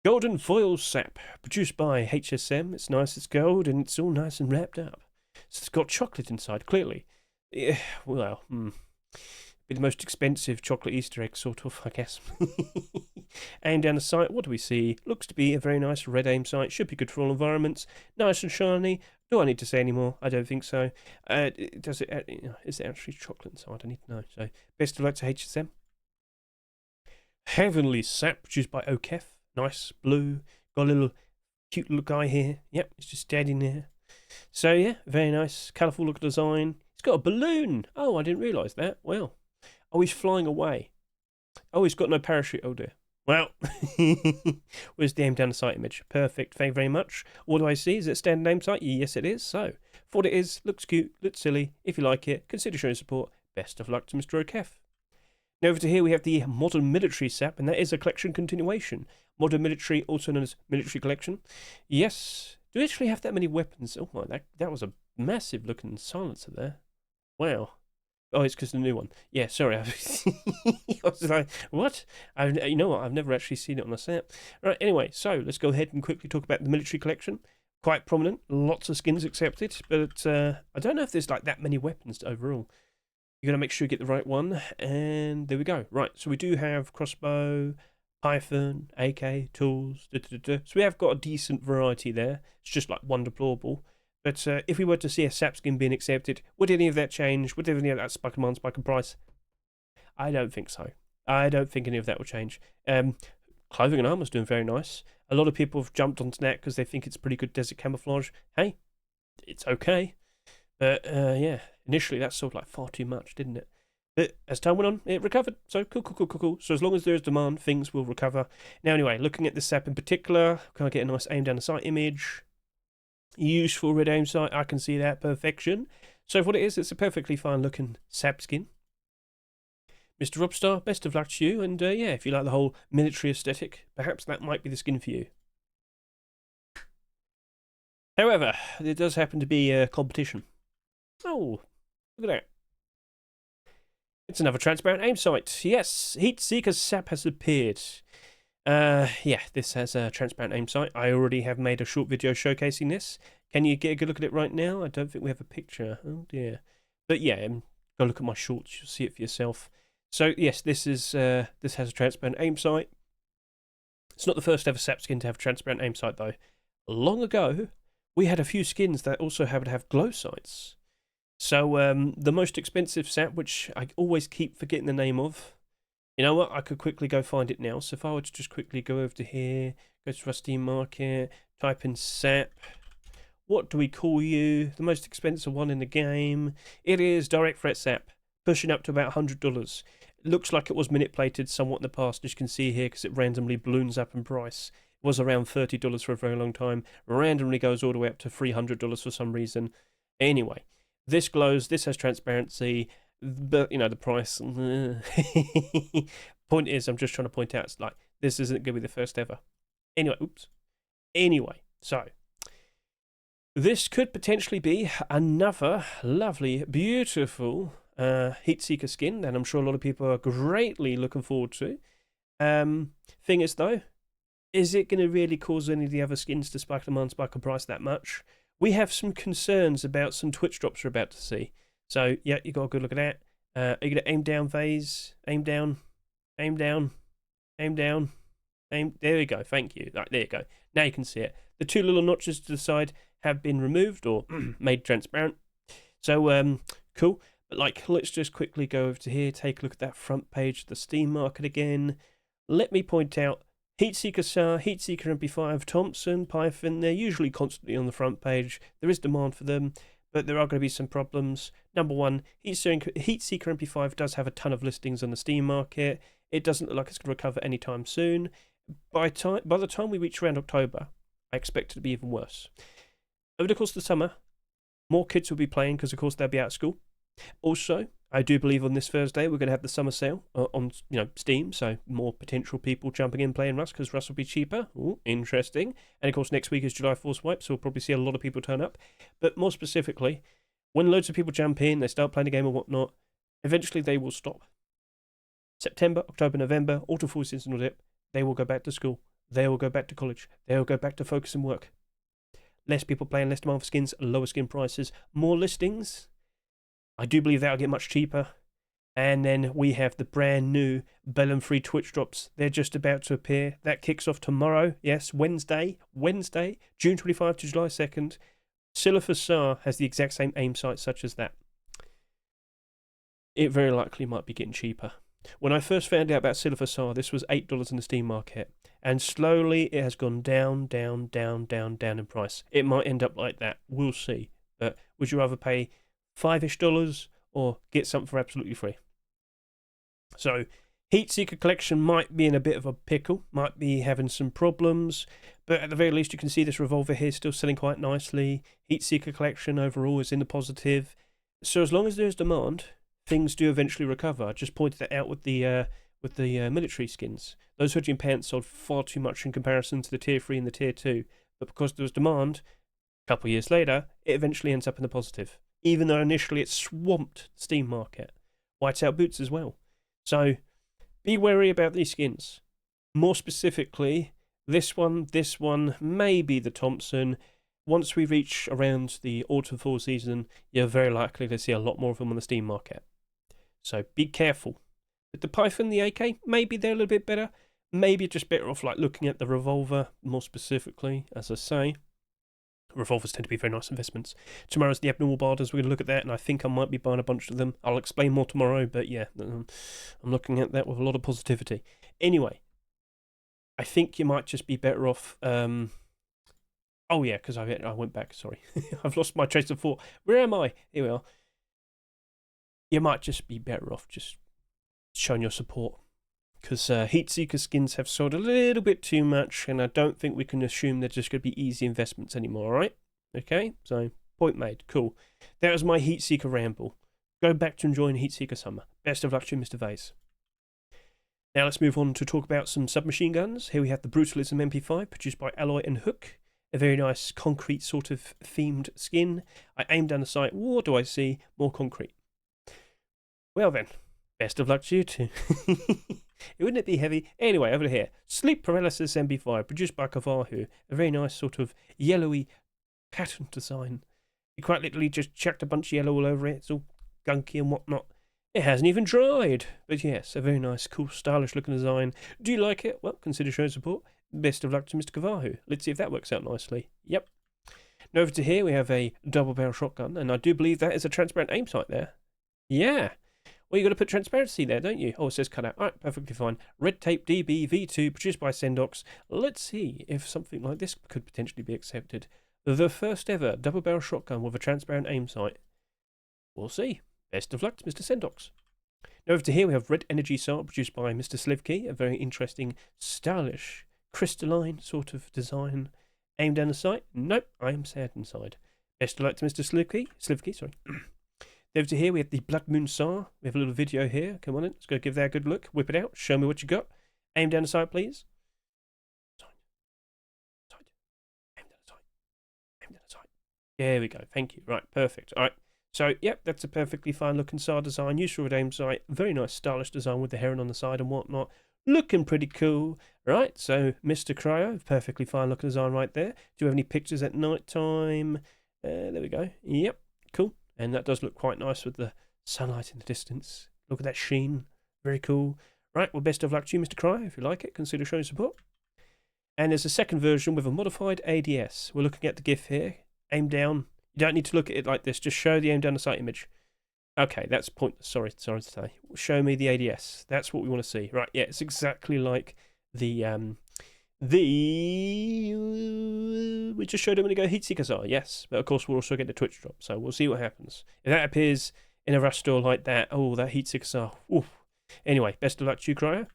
Golden Foil Sap, produced by HSM. It's nice, it's gold, and it's all nice and wrapped up. So it's got chocolate inside, clearly. Yeah, well, be the most expensive chocolate Easter egg, sort of, I guess. Aim down the sight, what do we see? Looks to be a very nice red aim sight. Should be good for all environments. Nice and shiny. Do I need to say any more? I don't think so. Is it actually chocolate inside? I need to know. So, best of luck to HSM. Heavenly Sap, produced by OKEF. Nice, blue. Got a little cute little guy here. Yep, it's just standing there. So, yeah, very nice. Colourful look design. It's got a balloon. Oh, I didn't realise that. Well. Oh, he's flying away. Oh, he's got no parachute. Oh, dear. Well, where's the aim down the sight image? Perfect. Thank you very much. What do I see? Is it standard aim sight? Yes, it is. So, for what it is, looks cute, looks silly. If you like it, consider showing support. Best of luck to Mr. OKEF. Now, over to here, we have the Modern Military SAP, and that is a collection continuation. Modern Military, also known as Military Collection. Yes. Do we actually have that many weapons? Oh, my, that was a massive looking silencer there. Wow. Oh, it's because the new one. Yeah, sorry. I was like, what? You know what? I've never actually seen it on a set. Right, anyway, so let's go ahead and quickly talk about the military collection. Quite prominent. Lots of skins accepted. But I don't know if there's like that many weapons overall. You're going to make sure you get the right one. And there we go. Right, so we do have crossbow, Python, AK, tools. So we have got a decent variety there. It's just like one deployable. But if we were to see a SAP skin being accepted, would any of that change? Would any of that spike demand, spike in price? I don't think so. I don't think any of that will change. Clothing and armor's doing very nice. A lot of people have jumped onto that because they think it's pretty good desert camouflage. Hey, it's okay. But yeah, initially that sold like far too much, didn't it? But as time went on, it recovered. So cool. So as long as there is demand, things will recover. Now anyway, looking at the SAP in particular, can I get a nice aim down the sight image? Useful red aim sight, I can see that, perfection. So for what it is, it's a perfectly fine looking SAP skin. Mr. Robstar, best of luck to you, and yeah, if you like the whole military aesthetic, perhaps that might be the skin for you. However, there does happen to be a competition. Oh, look at that. It's another transparent aim sight. Yes, Seeker SAP has appeared. Yeah, this has a transparent aim sight. I already have made a short video showcasing this. Can you get a good look at it right now? I don't think we have a picture. Oh dear. But yeah, go look at my shorts. You'll see it for yourself. So yes, this has a transparent aim sight. It's not the first ever SAP skin to have a transparent aim sight though. Long ago, we had a few skins that also happened to have glow sights. So the most expensive SAP, which I always keep forgetting the name of. You know what? I could quickly go find it now. So if I were to just quickly go over to here, go to Rusty Market, type in SAP. What do we call you? The most expensive one in the game. It is Direct Threat SAP, pushing up to about $100. It looks like it was manipulated somewhat in the past, as you can see here, because it randomly balloons up in price. It was around $30 for a very long time. Randomly goes all the way up to $300 for some reason. Anyway, this glows. This has transparency. But, you know, the price. Point is, I'm just trying to point out, it's like, this isn't going to be the first ever. Anyway, oops. Anyway, so. This could potentially be another lovely, beautiful Heatseeker skin that I'm sure a lot of people are greatly looking forward to. Thing is, though, is it going to really cause any of the other skins to spike demand, spike in price that much? We have some concerns about some Twitch drops we're about to see. So, yeah, you got a good look at that. Are you going to aim down phase? Aim down. Aim down. Aim down. Aim. There we go. Thank you. Right, there you go. Now you can see it. The two little notches to the side have been removed or made transparent. So, cool. But, like, let's just quickly go over to here. Take a look at that front page of the Steam market again. Let me point out Heatseeker SAR, Heatseeker MP5, Thompson, Python. They're usually constantly on the front page. There is demand for them. But there are going to be some problems. Number one, Heatseeker MP5 does have a ton of listings on the Steam market. It doesn't look like it's going to recover anytime soon. By the time we reach around October, I expect it to be even worse. Over the course of the summer, more kids will be playing because, of course, they'll be out of school. Also, I do believe on this Thursday we're going to have the summer sale on Steam, so more potential people jumping in playing Rust because Rust will be cheaper. Ooh, interesting. And of course next week is July Forcewipe, so we'll probably see a lot of people turn up. But more specifically, when loads of people jump in, they start playing the game and whatnot, eventually they will stop. September, October, November, autumn, fall, seasonal dip, they will go back to school. They will go back to college. They will go back to focus and work. less people playing, less demand for skins, lower skin prices, more listings. I do believe that'll get much cheaper. And then we have the brand new Bellum free Twitch drops. They're just about to appear. That kicks off tomorrow. Yes, Wednesday, June 25 to July 2nd. Seeker SAR has the exact same aim sight such as that. It very likely might be getting cheaper. When I first found out about Seeker SAR, this was $8 in the Steam market. And slowly it has gone down in price. It might end up like that. We'll see. But would you rather pay $5-ish or get something for absolutely free? So, Heatseeker collection might be in a bit of a pickle, might be having some problems, but at the very least you can see this revolver here still selling quite nicely. Heatseeker collection overall is in the positive. So as long as there's demand, things do eventually recover. I just pointed that out with the military skins. Those hoodie and pants sold far too much in comparison to the tier 3 and the tier 2, but because there was demand, a couple of years later, it eventually ends up in the positive. Even though initially it swamped the Steam market. Whiteout boots as well. So, be wary about these skins. More specifically, this one, maybe the Thompson. Once we reach around the autumn-fall season, you're very likely to see a lot more of them on the Steam market. So, be careful. With the Python, the AK, maybe they're a little bit better. Maybe just better off like looking at the revolver more specifically, as I say. Revolvers tend to be very nice investments. Tomorrow's the abnormal barders. We're going to look at that, and I think I might be buying a bunch of them. I'll explain more tomorrow, but yeah, I'm looking at that with a lot of positivity. Anyway, I think you might just be better off. Oh yeah, because I went back. Sorry, I've lost my trace of thought. Where am I? Here we are. You might just be better off just showing your support. Because Heatseeker skins have sold a little bit too much, and I don't think we can assume they're just going to be easy investments anymore, alright? Okay, so point made. Cool. That was my Heatseeker ramble. Go back to enjoying Heatseeker summer. Best of luck to you, Mr. Vase. Now let's move on to talk about some submachine guns. Here we have the Brutalism MP5, produced by Alloy and Hook. A very nice concrete sort of themed skin. I aim down the sight. What do I see? More concrete. Well then, best of luck to you too. Wouldn't it be heavy? Anyway, over here. Sleep Paralysis MP5, produced by Kavahu. A very nice sort of yellowy pattern design. You quite literally just chucked a bunch of yellow all over it. It's all gunky and whatnot. It hasn't even dried. But yes, a very nice, cool, stylish looking design. Do you like it? Well, consider showing support. Best of luck to Mr. Kavahu. Let's see if that works out nicely. Yep. Now over to here, we have a double barrel shotgun. And I do believe that is a transparent aim sight there. Yeah. Well, you've got to put transparency there, don't you? Oh, it says cut out. All right, perfectly fine. Red Tape DB V2, produced by Sendox. Let's see if something like this could potentially be accepted. The first ever double-barrel shotgun with a transparent aim sight. We'll see. Best of luck to Mr. Sendox. Now over to here, we have Red Energy SAR, produced by Mr. Slivkey. A very interesting, stylish, crystalline sort of design. Aim down the sight? Nope, I am sad inside. Best of luck to Mr. Slivkey, sorry. Over to here, we have the Blood Moon SAR. We have a little video here. Come on in. Let's go give that a good look. Whip it out. Show me what you got. Aim down the sight, please. Sight. Aim down the sight. Aim down the sight. There we go. Thank you. Right, perfect. All right. So, yep, that's a perfectly fine looking SAR design. Useful with aim sight. Very nice stylish design with the heron on the side and whatnot. Looking pretty cool. Right, so Mr. Cryo, perfectly fine looking design right there. Do you have any pictures at night time? There we go. Yep, cool. And that does look quite nice with the sunlight in the distance. Look at that sheen. Very cool. Right, well, best of luck to you, Mr. Cryo. If you like it, consider showing support. And there's a second version with a modified ADS. We're looking at the GIF here. Aim down. You don't need to look at it like this. Just show the aim down the sight image. Okay, that's pointless. Sorry to say. Show me the ADS. That's what we want to see. Right, yeah, it's exactly like we just showed him when to go Heatseeker SAR, yes. But of course we'll also get the Twitch drop, so we'll see what happens. If that appears in a rush store like that, oh, that Heatseeker SAR, oof. Anyway, best of luck to you, Cryo.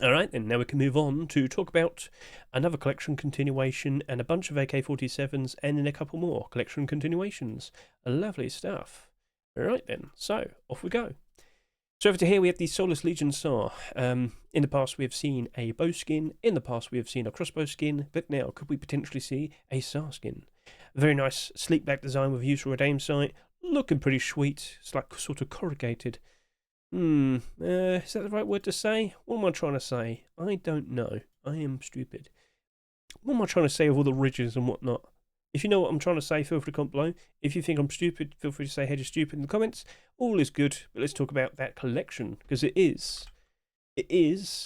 Alright, and now we can move on to talk about another collection continuation and a bunch of AK-47s and then a couple more collection continuations. Lovely stuff. Alright then, so off we go. So over to here we have the Soulless Legion SAR. In the past we have seen a bow skin, in the past we have seen a crossbow skin, but now could we potentially see a SAR skin? Very nice sleek black design with useful aim sight, looking pretty sweet. It's like sort of corrugated. Is that the right word to say? What am I trying to say? I don't know. I am stupid. What am I trying to say with all the ridges and whatnot? If you know what I'm trying to say, feel free to comment below. If you think I'm stupid, feel free to say Hedge is stupid in the comments. All is good, but let's talk about that collection, because it is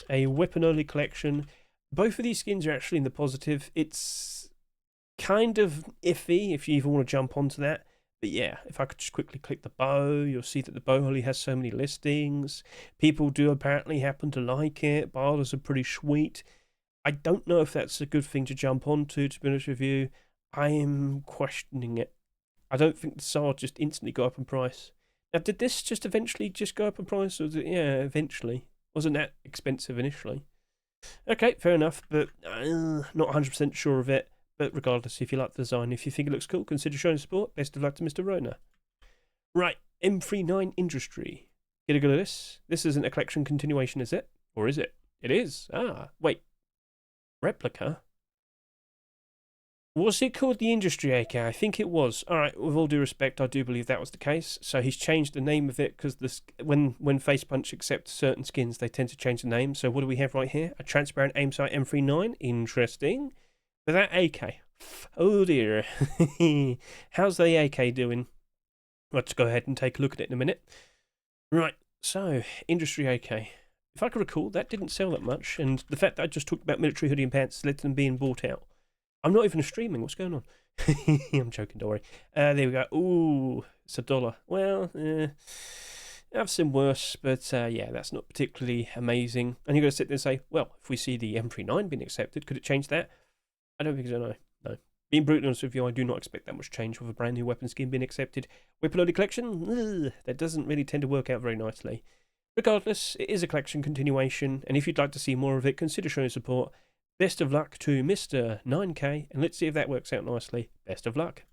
a weapon-only collection. Both of these skins are actually in the positive. It's kind of iffy if you even want to jump onto that. But yeah, if I could just quickly click the bow, you'll see that the bow only has so many listings. People do apparently happen to like it. Bars are pretty sweet. I don't know if that's a good thing to jump onto, to be honest with you. I am questioning it. I don't think the SAR just instantly go up in price. Now, did this just eventually just go up in price? Or was it, yeah, eventually. Wasn't that expensive initially? Okay, fair enough, but not 100% sure of it. But regardless, if you like the design, if you think it looks cool, consider showing support. Best of luck to Mr. Rona. Right, M39 Industry. Get a good at this. This isn't a collection continuation, is it? Or is it? It is. Ah, wait. Replica? Was it called the Industry AK? I think it was. Alright, with all due respect, I do believe that was the case. So he's changed the name of it because when Facepunch accepts certain skins, they tend to change the name. So what do we have right here? A transparent aim sight M39. Interesting. But that AK. Oh dear. How's the AK doing? Let's go ahead and take a look at it in a minute. Right, so, Industry AK. If I can recall, that didn't sell that much, and the fact that I just talked about military hoodie and pants led to them being bought out. I'm not even streaming, what's going on? I'm joking, don't worry. There we go. Ooh, it's $1. Well, I've seen worse, but yeah, that's not particularly amazing. And you're going to sit there and say, well, if we see the M39 being accepted, could it change that? I don't think so, no. Being brutally honest with you, I do not expect that much change with a brand new weapon skin being accepted. Weapon-only collection? That doesn't really tend to work out very nicely. Regardless, it is a collection continuation, and if you'd like to see more of it, consider showing support. Best of luck to Mr. 9K, and let's see if that works out nicely. Best of luck.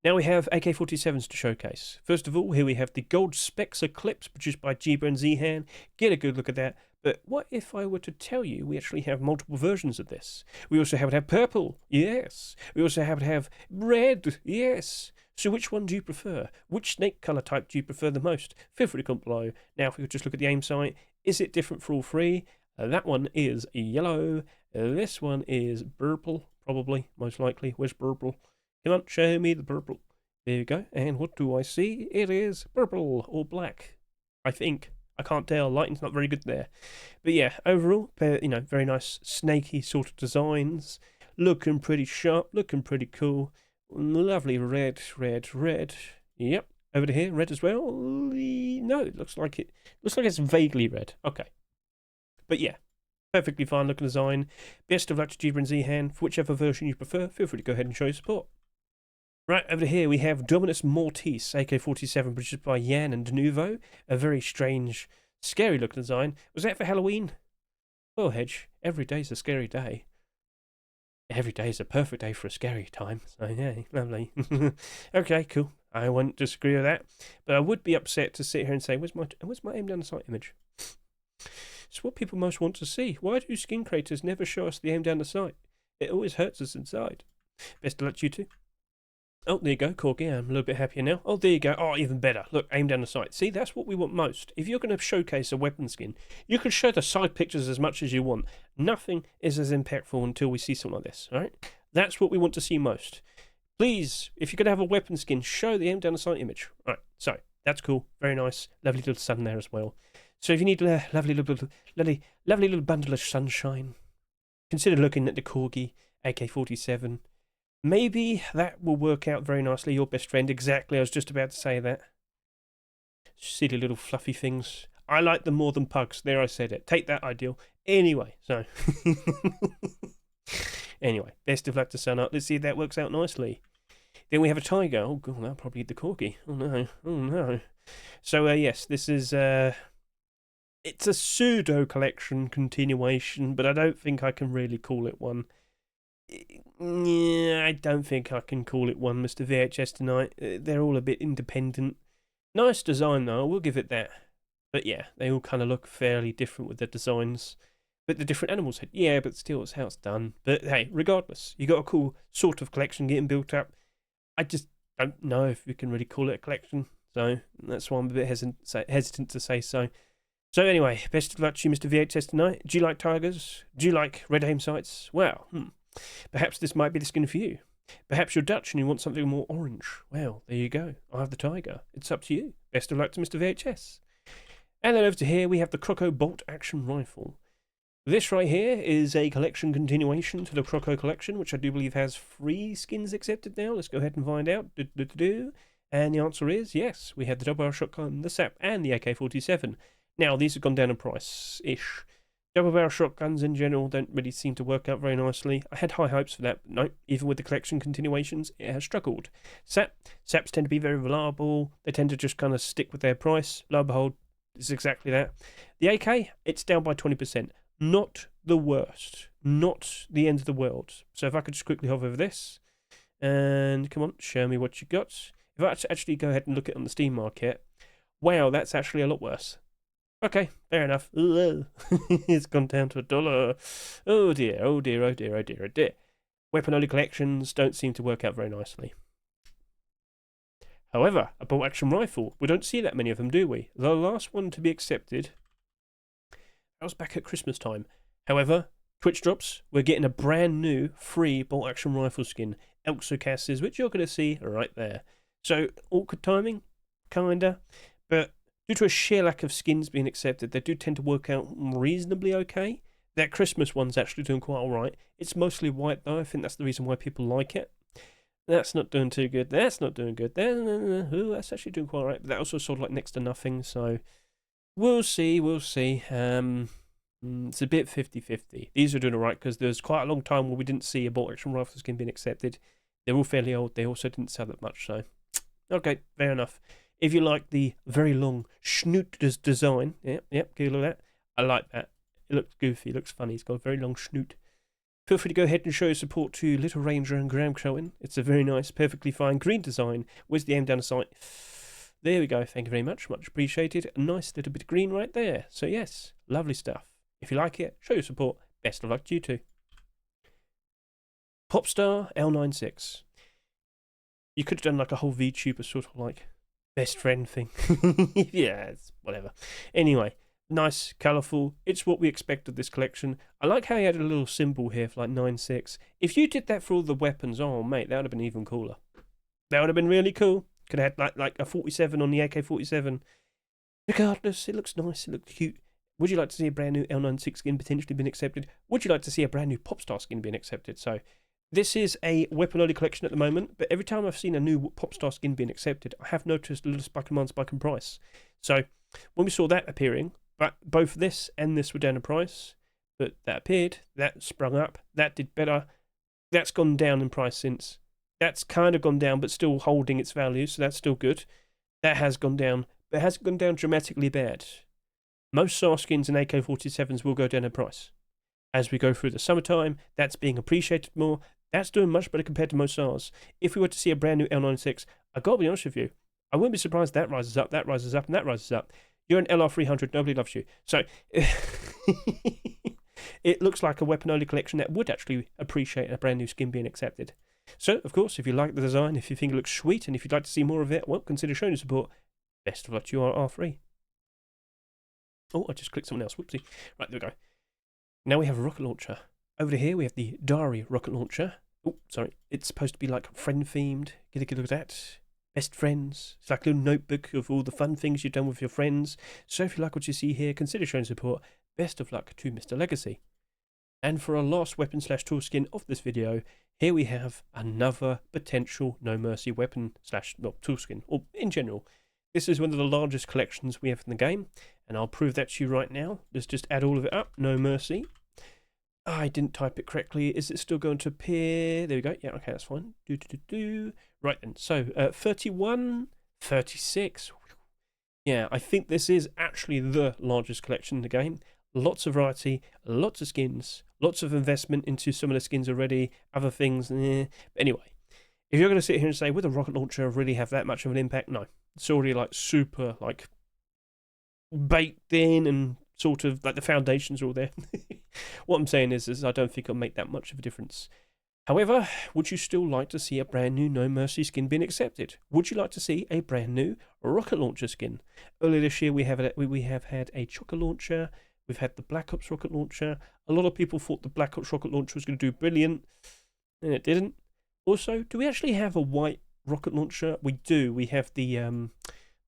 Now we have AK-47s to showcase. First of all, here we have the Gold Specs Eclipse, produced by Jeeba and Zihan. Get a good look at that. But what if I were to tell you we actually have multiple versions of this? We also happen to have purple, yes. We also happen to have red, yes. So which one do you prefer? Which snake colour type do you prefer the most? Feel free to comment below. Now if we could just look at the aim sight, is it different for all three? That one is yellow. This one is purple, probably, most likely. Where's purple? Come on, show me the purple. There you go. And what do I see? It is purple or black, I think. I can't tell, lighting's not very good there. But yeah, overall, you know, very nice snaky sort of designs. Looking pretty sharp, looking pretty cool. Lovely red. Yep, over to here, red as well. No, it looks like it's vaguely red. Okay. But yeah, perfectly fine looking design. Best of luck to Jeeba and Zihan. For whichever version you prefer, feel free to go ahead and show your support. Right, over here we have Dominus Mortis, AK-47, produced by Jan and Denuvo. A very strange, scary looking design. Was that for Halloween? Well, Hedge, every day's a scary day. Every day's a perfect day for a scary time. So, yeah, lovely. Okay, cool. I won't disagree with that. But I would be upset to sit here and say, where's my aim down the sight image? It's what people most want to see. Why do skin creators never show us the aim down the sight? It always hurts us inside. Best of luck to you two. Oh, there you go, Corgi. I'm a little bit happier now. Oh, there you go. Oh, even better. Look, aim down the sight. See, that's what we want most. If you're going to showcase a weapon skin, you can show the side pictures as much as you want. Nothing is as impactful until we see something like this, all right? That's what we want to see most. Please, if you're going to have a weapon skin, show the aim down the sight image. All right, so that's cool. Very nice. Lovely little sun there as well. So if you need a lovely little bundle of sunshine, consider looking at the Corgi AK-47. Maybe that will work out very nicely. Your best friend, exactly. I was just about to say that. Silly little fluffy things. I like them more than pugs. There, I said it. Take that, ideal. Anyway, so. Anyway, best of luck to Sun Up. Let's see if that works out nicely. Then we have a tiger. Oh, God, that'll probably eat the Corgi. Oh, no. Oh, no. So, yes, this is... it's a pseudo-collection continuation, but I don't think I can really call it one. Yeah, I don't think I can call it one, Mr. VHS tonight. They're all a bit independent. Nice design, though, I will give it that. But yeah, they all kind of look fairly different with their designs. But the different animals, yeah, but still, it's how it's done. But hey, regardless, you got a cool sort of collection getting built up. I just don't know if we can really call it a collection. So that's why I'm a bit hesitant to say so. So anyway, best of luck to you, Mr. VHS tonight. Do you like tigers? Do you like red aim sights? Well, perhaps this might be the skin for you. Perhaps you're Dutch and you want something more orange. Well, there you go. I have the tiger. It's up to you. Best of luck to Mr. VHS. And then over to here, we have the Croco bolt action rifle. This right here is a collection continuation to the Croco collection, which I do believe has 3 skins accepted now. Let's go ahead and find out. And the answer is yes. We have the double barrel shotgun, the SAP, and the AK-47. Now, these have gone down in price-ish. Double barrel shotguns in general don't really seem to work out very nicely. I had high hopes for that, but no, even with the collection continuations, it has struggled. SAPs tend to be very reliable. They tend to just kind of stick with their price. Lo and behold, it's exactly that. The AK, it's down by 20%. Not the worst. Not the end of the world. So if I could just quickly hover over this. And come on, show me what you got. If I actually go ahead and look at it on the Steam market. Wow, that's actually a lot worse. Okay, fair enough. It's gone down to $1. Oh dear, oh dear, oh dear, oh dear, oh dear. Weapon-only collections don't seem to work out very nicely. However, a bolt-action rifle, we don't see that many of them, do we? The last one to be accepted, that was back at Christmas time. However, Twitch drops, we're getting a brand new free bolt-action rifle skin, Elxocasses, which you're going to see right there. So, awkward timing, kinda, but due to a sheer lack of skins being accepted, they do tend to work out reasonably okay. That Christmas one's actually doing quite alright. It's mostly white though, I think that's the reason why people like it. That's not doing too good, that's not doing good, that's actually doing quite alright. That also sold like next to nothing, so we'll see, we'll see. It's a bit 50-50. These are doing alright because there's quite a long time where we didn't see a bolt-action rifle skin being accepted. They're all fairly old, they also didn't sell that much, so okay, fair enough. If you like the very long snoot design, yep, can you look at that? I like that. It looks goofy, it looks funny. It's got a very long snoot. Feel free to go ahead and show your support to Little Ranger and Graham Crowin. It's a very nice, perfectly fine green design. Where's the aim down the sight? There we go. Thank you very much. Much appreciated. A nice little bit of green right there. So yes, lovely stuff. If you like it, show your support. Best of luck to you too. Popstar L96. You could have done like a whole VTuber sort of like best friend thing. Yeah, it's whatever. Anyway, nice, colourful. It's what we expect of this collection. I like how he had a little symbol here for like 96. If you did that for all the weapons, oh mate, that would have been even cooler. That would have been really cool. Could have had like a 47 on the AK-47. Regardless, it looks nice, it looks cute. Would you like to see a brand new L96 skin potentially being accepted? Would you like to see a brand new Popstar skin being accepted? So this is a weapon-only collection at the moment, but every time I've seen a new Popstar skin being accepted, I have noticed a little spike in price. So when we saw that appearing, but both this and this were down in price, but that appeared, that sprung up, that did better, that's gone down in price since. That's kind of gone down, but still holding its value, so that's still good. That has gone down, but it hasn't gone down dramatically bad. Most SAR skins and AK-47s will go down in price. As we go through the summertime, that's being appreciated more. That's doing much better compared to most SARs. If we were to see a brand new L96, I've got to be honest with you, I wouldn't be surprised that rises up, that rises up, and that rises up. You're an LR300, nobody loves you. So, it looks like a weapon-only collection that would actually appreciate a brand new skin being accepted. So, of course, if you like the design, if you think it looks sweet, and if you'd like to see more of it, well, consider showing your support. Best of luck to you, R3. Oh, I just clicked something else. Whoopsie. Right, there we go. Now we have a rocket launcher. Over here we have the Diary rocket launcher. Oh, sorry. It's supposed to be like friend-themed. Get a good look at that. Best friends. It's like a little notebook of all the fun things you've done with your friends. So if you like what you see here, consider showing support. Best of luck to Mr. Legacy. And for our last weapon/tool skin of this video, here we have another potential No Mercy weapon/tool skin, or in general. This is one of the largest collections we have in the game, and I'll prove that to you right now. Let's just add all of it up. No Mercy. I didn't type it correctly. Is it still going to appear? There we go. Yeah, okay, that's fine. Right then. So, 31, 36. Yeah, I think this is actually the largest collection in the game. Lots of variety, lots of skins, lots of investment into some of the skins already, other things. But anyway, if you're going to sit here and say, would a rocket launcher really have that much of an impact? No. It's already like super like baked in and sort of like the foundations are all there. What I'm saying is I don't think it'll make that much of a difference. However, would you still like to see a brand new No Mercy skin being accepted? Would you like to see a brand new rocket launcher skin? Earlier this year we have had a Chopper launcher. We've had the Black Ops rocket launcher. A lot of people thought the Black Ops rocket launcher was going to do brilliant, and it didn't. Also, do we actually have a white rocket launcher? We do. We have the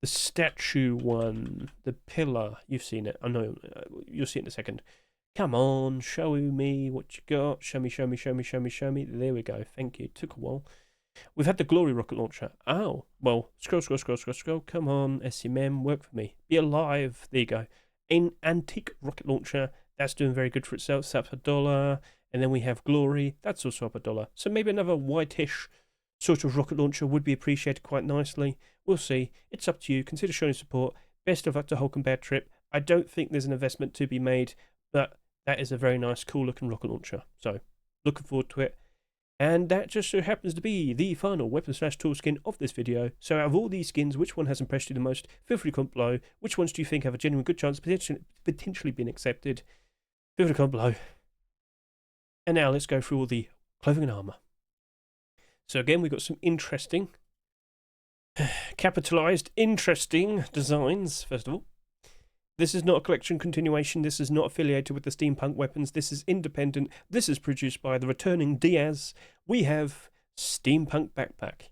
statue one, the pillar. You've seen it. I know. You'll see it in a second. Come on, show me what you got. Show me, show me, show me, show me, show me. There we go. Thank you. Took a while. We've had the Glory rocket launcher. Oh, well, scroll, scroll, scroll, scroll, scroll. Come on, SMM, work for me. Be alive. There you go. An antique rocket launcher. That's doing very good for itself. That's up $1. And then we have Glory. That's also up $1. So maybe another whitish sort of rocket launcher would be appreciated quite nicely. We'll see. It's up to you. Consider showing support. Best of luck to Holcomb Bad Trip. I don't think there's an investment to be made, but that is a very nice, cool looking rocket launcher. So, looking forward to it. And that just so happens to be the final weapon/tool skin of this video. So out of all these skins, which one has impressed you the most? Feel free to comment below. Which ones do you think have a genuine good chance of potentially being accepted? Feel free to comment below. And now let's go through all the clothing and armour. So again, we've got some interesting, capitalised, interesting designs, first of all. This is not a collection continuation. This is not affiliated with the steampunk weapons. This is independent. This is produced by the returning Diaz. We have steampunk backpack.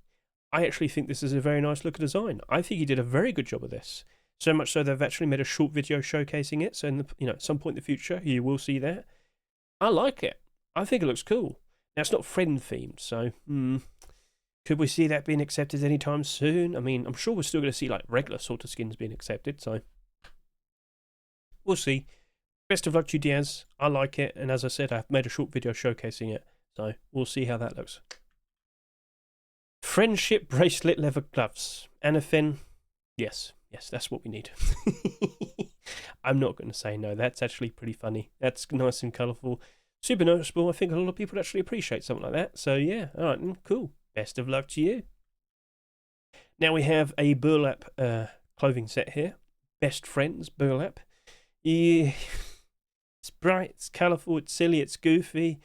I actually think this is a very nice looking design. I think he did a very good job of this. So much so they've actually made a short video showcasing it. So in the, at some point in the future, you will see that. I like it. I think it looks cool. Now it's not friend themed, so could we see that being accepted anytime soon? I mean, I'm sure we're still going to see like regular sort of skins being accepted. So. We'll see. Best of luck to you, Diaz. I like it, and as I said, I've made a short video showcasing it, so we'll see how that looks. Friendship bracelet leather gloves. Anafin. Yes, that's what we need. I'm not going to say no. That's actually pretty funny. That's nice and colourful. Super noticeable. I think a lot of people actually appreciate something like that. So yeah, alright, cool. Best of luck to you. Now we have a burlap clothing set here. Best Friends burlap. Yeah, it's bright, it's colourful, it's silly, it's goofy.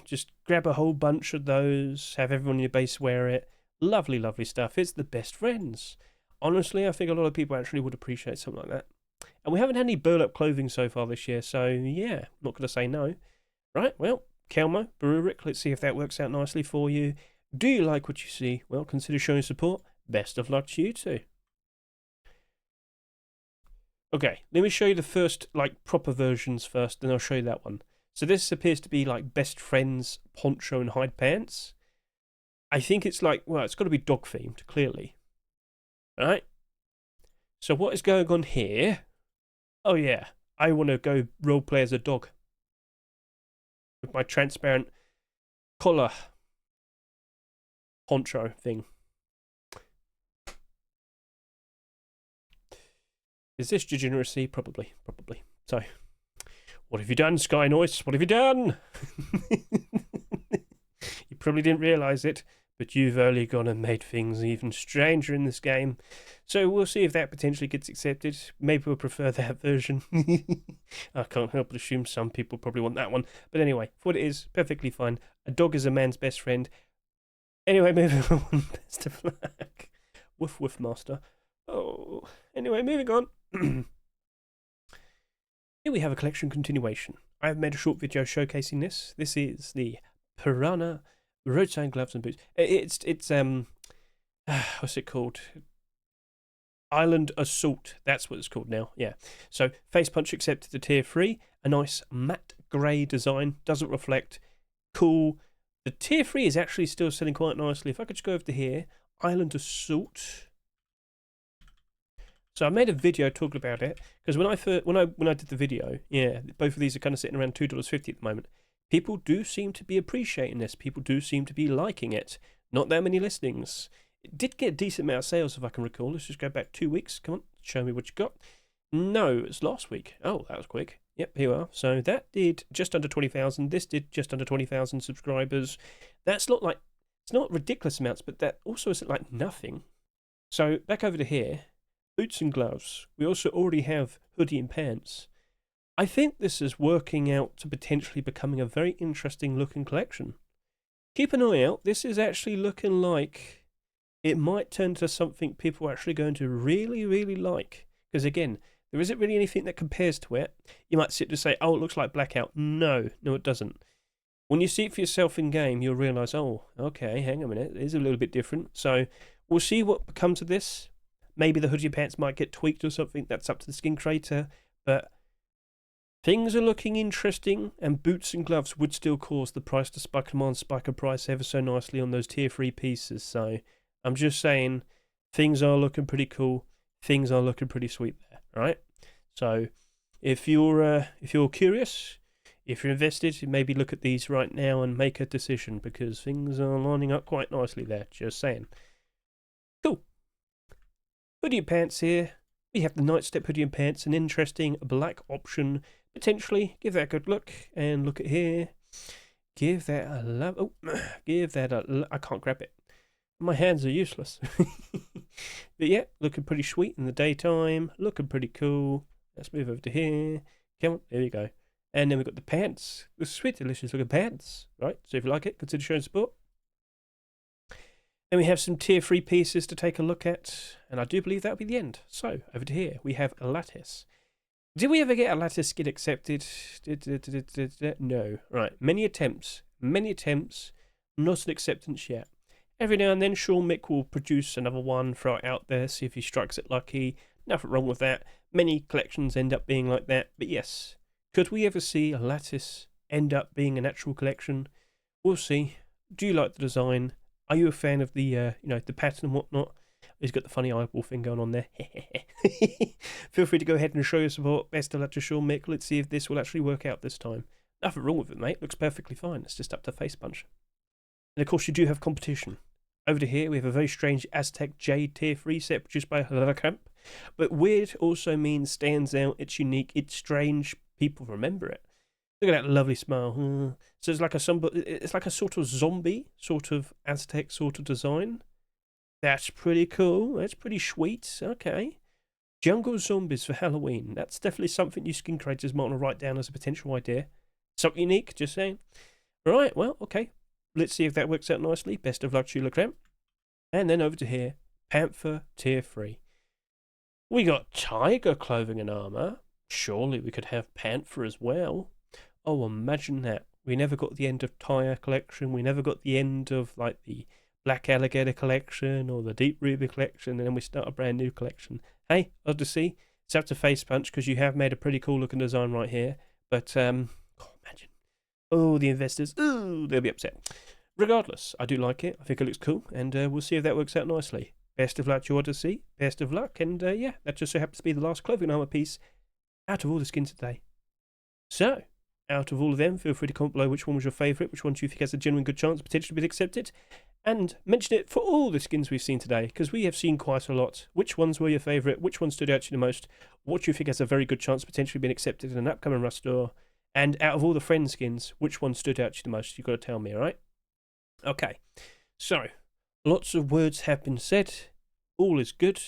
Just grab a whole bunch of those, have everyone in your base wear it. Lovely, lovely stuff. It's the Best Friends. Honestly, I think a lot of people actually would appreciate something like that. And we haven't had any burlap clothing so far this year, so yeah, not going to say no. Right, well, Kelmo, Barurik, let's see if that works out nicely for you. Do you like what you see? Well, consider showing support. Best of luck to you too. Okay, let me show you the first, proper versions first, then I'll show you that one. So this appears to be, Best Friends poncho and hide pants. I think it's it's got to be dog-themed, clearly. Alright? So what is going on here? Oh yeah, I want to go roleplay as a dog. With my transparent collar poncho thing. Is this degeneracy? Probably. So, what have you done, Sky Noise? What have you done? You probably didn't realise it, but you've only gone and made things even stranger in this game. So we'll see if that potentially gets accepted. Maybe we'll prefer that version. I can't help but assume some people probably want that one. But anyway, for what it is, perfectly fine. A dog is a man's best friend. Anyway, moving on. Best of luck. Woof woof master. Oh, anyway, moving on. Here we have a collection continuation. I have made a short video showcasing this. This is the Piranha Roadsign gloves and boots. It's what's it called? Island Assault. That's what it's called now. Yeah. So face punch accepted to tier 3. A nice matte grey design. Doesn't reflect. Cool. The tier 3 is actually still selling quite nicely. If I could just go over to here, Island Assault. So I made a video talking about it because when I did the video, yeah, both of these are kind of sitting around $2.50 at the moment. People do seem to be appreciating this. People do seem to be liking it. Not that many listings. It did get a decent amount of sales, if I can recall. Let's just go back 2 weeks. Come on, show me what you got. No, it's last week. Oh, that was quick. Yep, here we are. So that did just under 20,000. This did just under 20,000 subscribers. That's not it's not ridiculous amounts, but that also isn't like nothing. So back over to here. Boots and gloves. We also already have hoodie and pants. I think this is working out to potentially becoming a very interesting looking collection. Keep an eye out. This is actually looking like it might turn to something people are actually going to really, really like. Because again, there isn't really anything that compares to it. You might sit to say, oh, it looks like Blackout. No, it doesn't. When you see it for yourself in game, you'll realise, oh, okay, hang on a minute, it is a little bit different. So we'll see what comes of this. Maybe the hoodie pants might get tweaked or something. That's up to the skin creator. But things are looking interesting, and boots and gloves would still cause the price to spike a price ever so nicely on those tier 3 pieces. So I'm just saying, things are looking pretty cool. Things are looking pretty sweet there, right? So if you're curious, if you're invested, maybe look at these right now and make a decision, because things are lining up quite nicely there. Just saying. Cool. Hoodie and pants here. We have the Nightstep hoodie and pants, an interesting black option. Potentially, give that a good look. And look at here. Give that a love. Oh, give that a. I can't grab it. My hands are useless. But yeah, looking pretty sweet in the daytime. Looking pretty cool. Let's move over to here. Come on, there we go. And then we've got the pants. The sweet, delicious looking pants. Right, so if you like it, consider showing support. And we have some tier 3 pieces to take a look at. And I do believe that'll be the end. So, over to here, we have a lattice. Did we ever get a lattice skin accepted? No. Right, many attempts. Not an acceptance yet. Every now and then, Sean Mick will produce another one, throw it out there, see if he strikes it lucky. Nothing wrong with that. Many collections end up being like that. But yes, could we ever see a lattice end up being an actual collection? We'll see. Do you like the design? Are you a fan of the, the pattern and whatnot? He's got the funny eyeball thing going on there. Feel free to go ahead and show your support. Best of luck to Sean Mick. Let's see if this will actually work out this time. Nothing wrong with it, mate. Looks perfectly fine. It's just up to face punch. And of course, you do have competition. Over to here, we have a very strange Aztec Jade Tier 3 set produced by Camp. But weird also means stands out, it's unique, it's strange, people remember it. Look at that lovely smile. So it's like a sort of zombie, sort of Aztec sort of design. That's pretty cool, that's pretty sweet, okay. Jungle zombies for Halloween. That's definitely something you skin creators might want to write down as a potential idea. Something unique, just saying. Right, well, okay. Let's see if that works out nicely. Best of luck to you, LeCramp. And then over to here, Panther Tier 3. We got Tiger clothing and armour. Surely we could have Panther as well. Oh, imagine that. We never got the end of Tyre collection. We never got the end of, like, the Black Alligator collection or the Deep Ruby collection. And then we start a brand new collection. Hey, Odyssey, it's up to face punch because you have made a pretty cool looking design right here. But, imagine. Oh, the investors. Ooh, they'll be upset. Regardless, I do like it. I think it looks cool. And we'll see if that works out nicely. Best of luck to Odyssey. Best of luck. And yeah, that just so happens to be the last clothing armor piece out of all the skins today. So, out of all of them, feel free to comment below which one was your favourite, which one do you think has a genuine good chance of potentially being accepted. And mention it for all the skins we've seen today, because we have seen quite a lot. Which ones were your favourite? Which one stood out to you the most? What do you think has a very good chance of potentially being accepted in an upcoming Rust store? And out of all the friend skins, which one stood out to you the most? You've got to tell me, alright? Okay, so, lots of words have been said. All is good.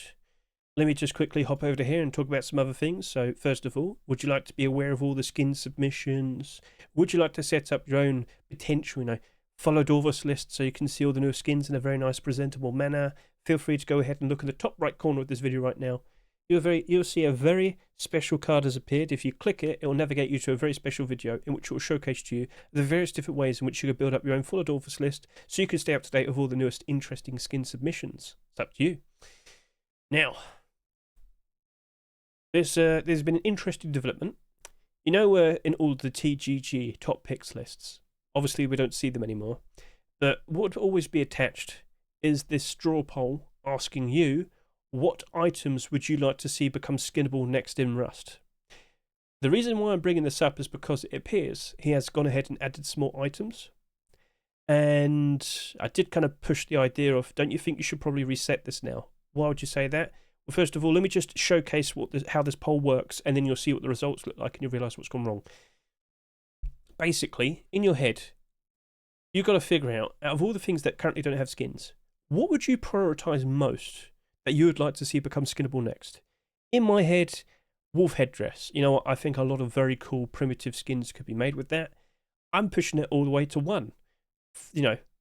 Let me just quickly hop over to here and talk about some other things. So, first of all, would you like to be aware of all the skin submissions? Would you like to set up your own potential, followed Orvis list so you can see all the new skins in a very nice, presentable manner? Feel free to go ahead and look in the top right corner of this video right now. You'll see a very special card has appeared. If you click it, it will navigate you to a very special video in which it will showcase to you the various different ways in which you can build up your own full Adolphus list so you can stay up to date with all the newest interesting skin submissions. It's up to you. Now, there's been an interesting development. In all the TGG top picks lists, obviously we don't see them anymore, but what would always be attached is this straw poll asking you, what items would you like to see become skinnable next in Rust? The reason why I'm bringing this up is because it appears he has gone ahead and added some more items. And I did kind of push the idea of, don't you think you should probably reset this now? Why would you say that? Well, first of all, let me just showcase how this poll works, and then you'll see what the results look like and you'll realise what's gone wrong. Basically, in your head, you've got to figure out of all the things that currently don't have skins, what would you prioritise most that you would like to see become skinnable next? In my head, wolf headdress. I think a lot of very cool primitive skins could be made with that. I'm pushing it all the way to 1.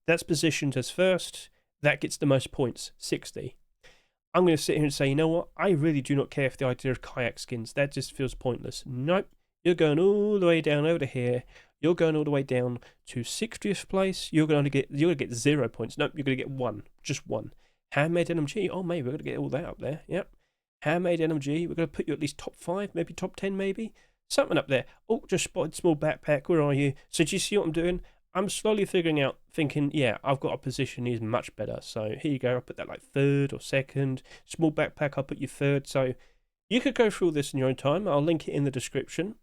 That's positioned as first. That gets the most points, 60. I'm going to sit here and say, you know what? I really do not care for the idea of kayak skins. That just feels pointless. Nope. You're going all the way down over to here. You're going all the way down to 60th place. You're going to get 0 points. Nope, you're going to get 1. Just 1. Handmade NMG. Oh, maybe we're going to get all that up there. Yep. Handmade NMG. We're going to put you at least top 5, maybe top 10, maybe. Something up there. Oh, just spotted small backpack. Where are you? So do you see what I'm doing? I'm slowly figuring out, thinking, yeah, I've got a position is much better. So here you go. I'll put that like 3rd or 2nd. Small backpack, I'll put you 3rd. So you could go through all this in your own time. I'll link it in the description.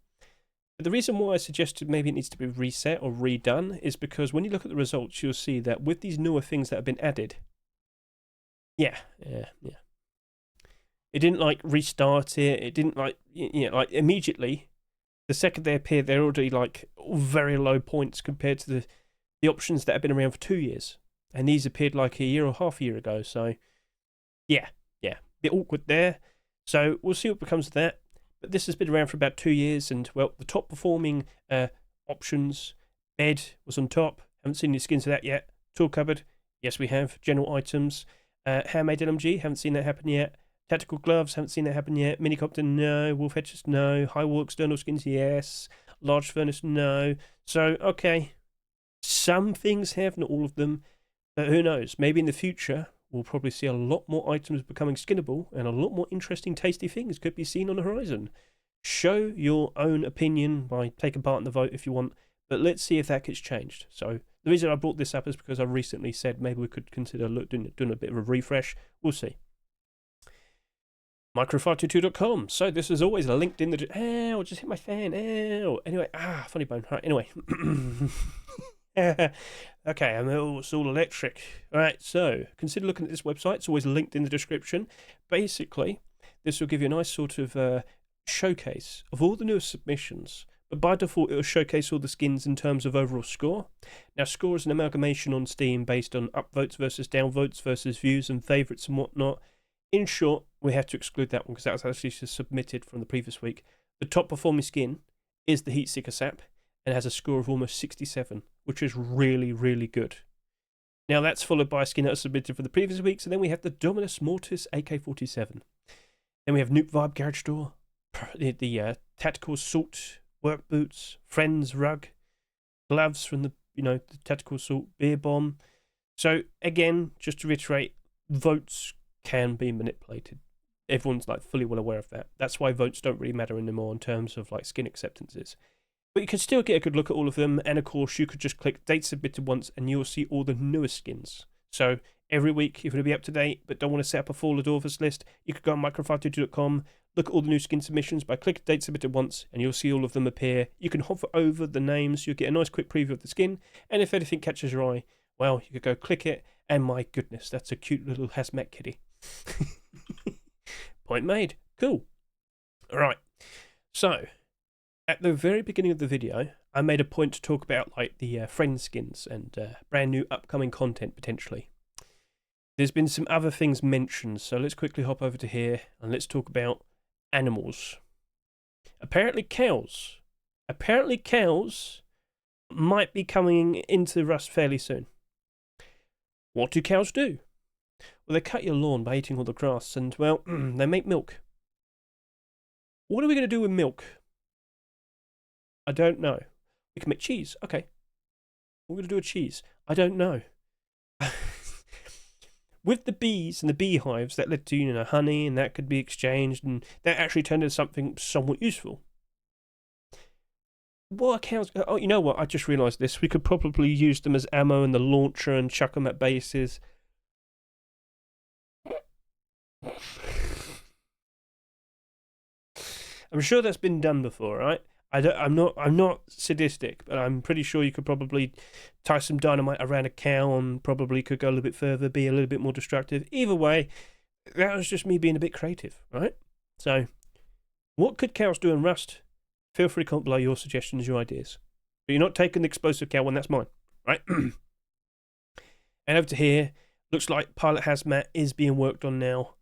But the reason why I suggested maybe it needs to be reset or redone is because when you look at the results, you'll see that with these newer things that have been added, yeah. It didn't like restart it. It didn't like, like immediately, the second they appear, they're already like very low points compared to the options that have been around for 2 years. And these appeared like a year or half a year ago. So, yeah. Bit awkward there. So we'll see what becomes of that. But this has been around for about 2 years, and well, the top performing options, bed was on top. Haven't seen any skins of that yet. Tool cupboard, yes we have. General items, handmade LMG, haven't seen that happen yet. Tactical gloves, haven't seen that happen yet. Minicopter, no. Wolf hedges, no. High wall external skins, yes. Large furnace, no. So okay, some things have, not all of them. But who knows? Maybe in the future we'll probably see a lot more items becoming skinnable, and a lot more interesting, tasty things could be seen on the horizon. Show your own opinion by taking part in the vote if you want, but let's see if that gets changed. So the reason I brought this up is because I recently said maybe we could consider doing a bit of a refresh. We'll see. Micro522.com. So this is always linked in the... Ow, just hit my fan. Ow. Anyway, funny bone. Right, anyway. Okay, it's all electric. Alright, so consider looking at this website. It's always linked in the description. Basically, this will give you a nice sort of showcase of all the newest submissions. But by default, it will showcase all the skins in terms of overall score. Now, score is an amalgamation on Steam based on upvotes versus downvotes versus views and favourites and whatnot. In short, we have to exclude that one because that was actually submitted from the previous week. The top performing skin is the Seeker SAP and has a score of almost 67, which is really, really good. Now that's followed by a skin that was submitted for the previous weeks, and then we have the Dominus Mortis AK-47. Then we have Nuke Vibe Garage Door, the Tactical Assault Work Boots, Friends Rug, gloves from the the Tactical Assault Beer Bomb. So again, just to reiterate, votes can be manipulated. Everyone's like fully well aware of that. That's why votes don't really matter anymore in terms of like skin acceptances. But you can still get a good look at all of them, and of course you could just click date submitted once and you'll see all the newest skins. So every week you're going to be up to date but don't want to set up a full Adorphus list, you could go on micro522.com, look at all the new skin submissions by clicking date submitted once and you'll see all of them appear. You can hover over the names, you'll get a nice quick preview of the skin, and if anything catches your eye, well, you could go click it, and my goodness, that's a cute little hazmat kitty. Point made. Cool. Alright, so at the very beginning of the video, I made a point to talk about like the friend skins and brand new upcoming content potentially. There's been some other things mentioned, so let's quickly hop over to here and let's talk about animals. Apparently cows might be coming into Rust fairly soon. What do cows do? Well, they cut your lawn by eating all the grass and, well, they make milk. What are we going to do with milk? I don't know. We can make cheese. Okay. What are we going to do with cheese? I don't know. With the bees and the beehives, that led to, honey, and that could be exchanged, and that actually turned into something somewhat useful. What are cows? Oh, you know what? I just realised this. We could probably use them as ammo in the launcher and chuck them at bases. I'm sure that's been done before, right? I'm not sadistic, but I'm pretty sure you could probably tie some dynamite around a cow and probably could go a little bit further, be a little bit more destructive. Either way, that was just me being a bit creative, right? So, what could cows do in Rust? Feel free to comment below your suggestions, your ideas. But you're not taking the explosive cow one, that's mine, right? And over to here, looks like Pilot Hazmat is being worked on now.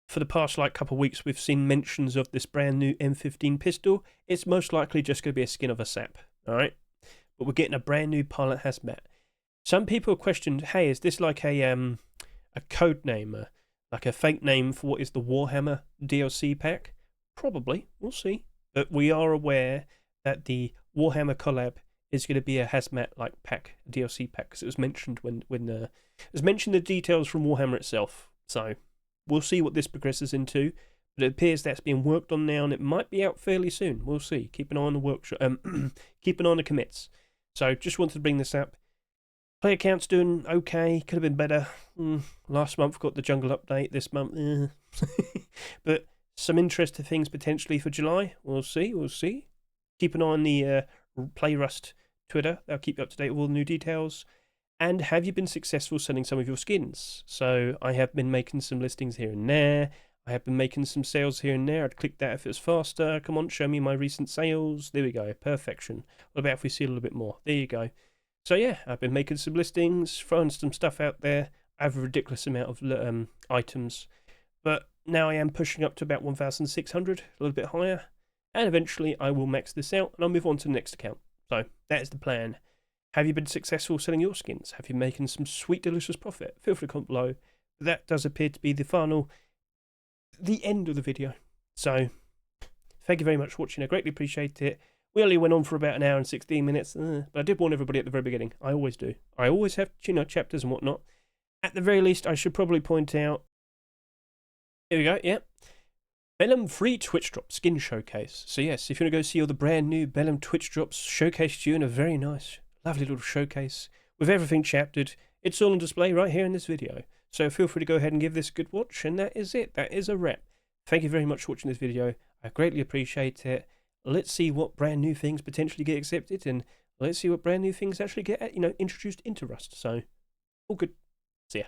For the past couple of weeks, we've seen mentions of this brand new M15 pistol. It's most likely just going to be a skin of a SAP, alright? But we're getting a brand new Pilot Hazmat. Some people have questioned, hey, is this like a code name, like a fake name for what is the Warhammer DLC pack? Probably, we'll see. But we are aware that the Warhammer collab is going to be a hazmat like pack, a DLC pack, because it was mentioned when it was mentioned the details from Warhammer itself. So we'll see what this progresses into. But it appears that's being worked on now, and it might be out fairly soon. We'll see. Keep an eye on the workshop. Keep an eye on the commits. So just wanted to bring this up. Player count's doing okay. Could have been better. Last month got the jungle update. This month, but some interesting things potentially for July. We'll see. We'll see. Keep an eye on the Playrust Twitter. They'll keep you up to date with all the new details. And have you been successful selling some of your skins? So I have been making some listings here and there. I have been making some sales here and there. I'd click that if it's faster. Come on, show me my recent sales. There we go. Perfection. What about if we see a little bit more? There you go. So yeah, I've been making some listings, throwing some stuff out there. I have a ridiculous amount of items. But now I am pushing up to about 1,600, a little bit higher. And eventually I will max this out and I'll move on to the next account. So that is the plan. Have you been successful selling your skins? Have you making some sweet, delicious profit? Feel free to comment below. That does appear to be the end of the video. So thank you very much for watching. I greatly appreciate it. We only went on for about an hour and 16 minutes, but I did warn everybody at the very beginning. I always do. I always have, chapters and whatnot. At the very least, I should probably point out. Here we go. Yeah. Bellum free Twitch drop skin showcase. So yes, if you want to go see all the brand new Bellum Twitch drops showcased to you in a very nice, lovely little showcase with everything chaptered, it's all on display right here in this video. So feel free to go ahead and give this a good watch, and that is it. That is a wrap. Thank you very much for watching this video. I greatly appreciate it. Let's see what brand new things potentially get accepted, and let's see what brand new things actually get, introduced into Rust. So, all good. See ya.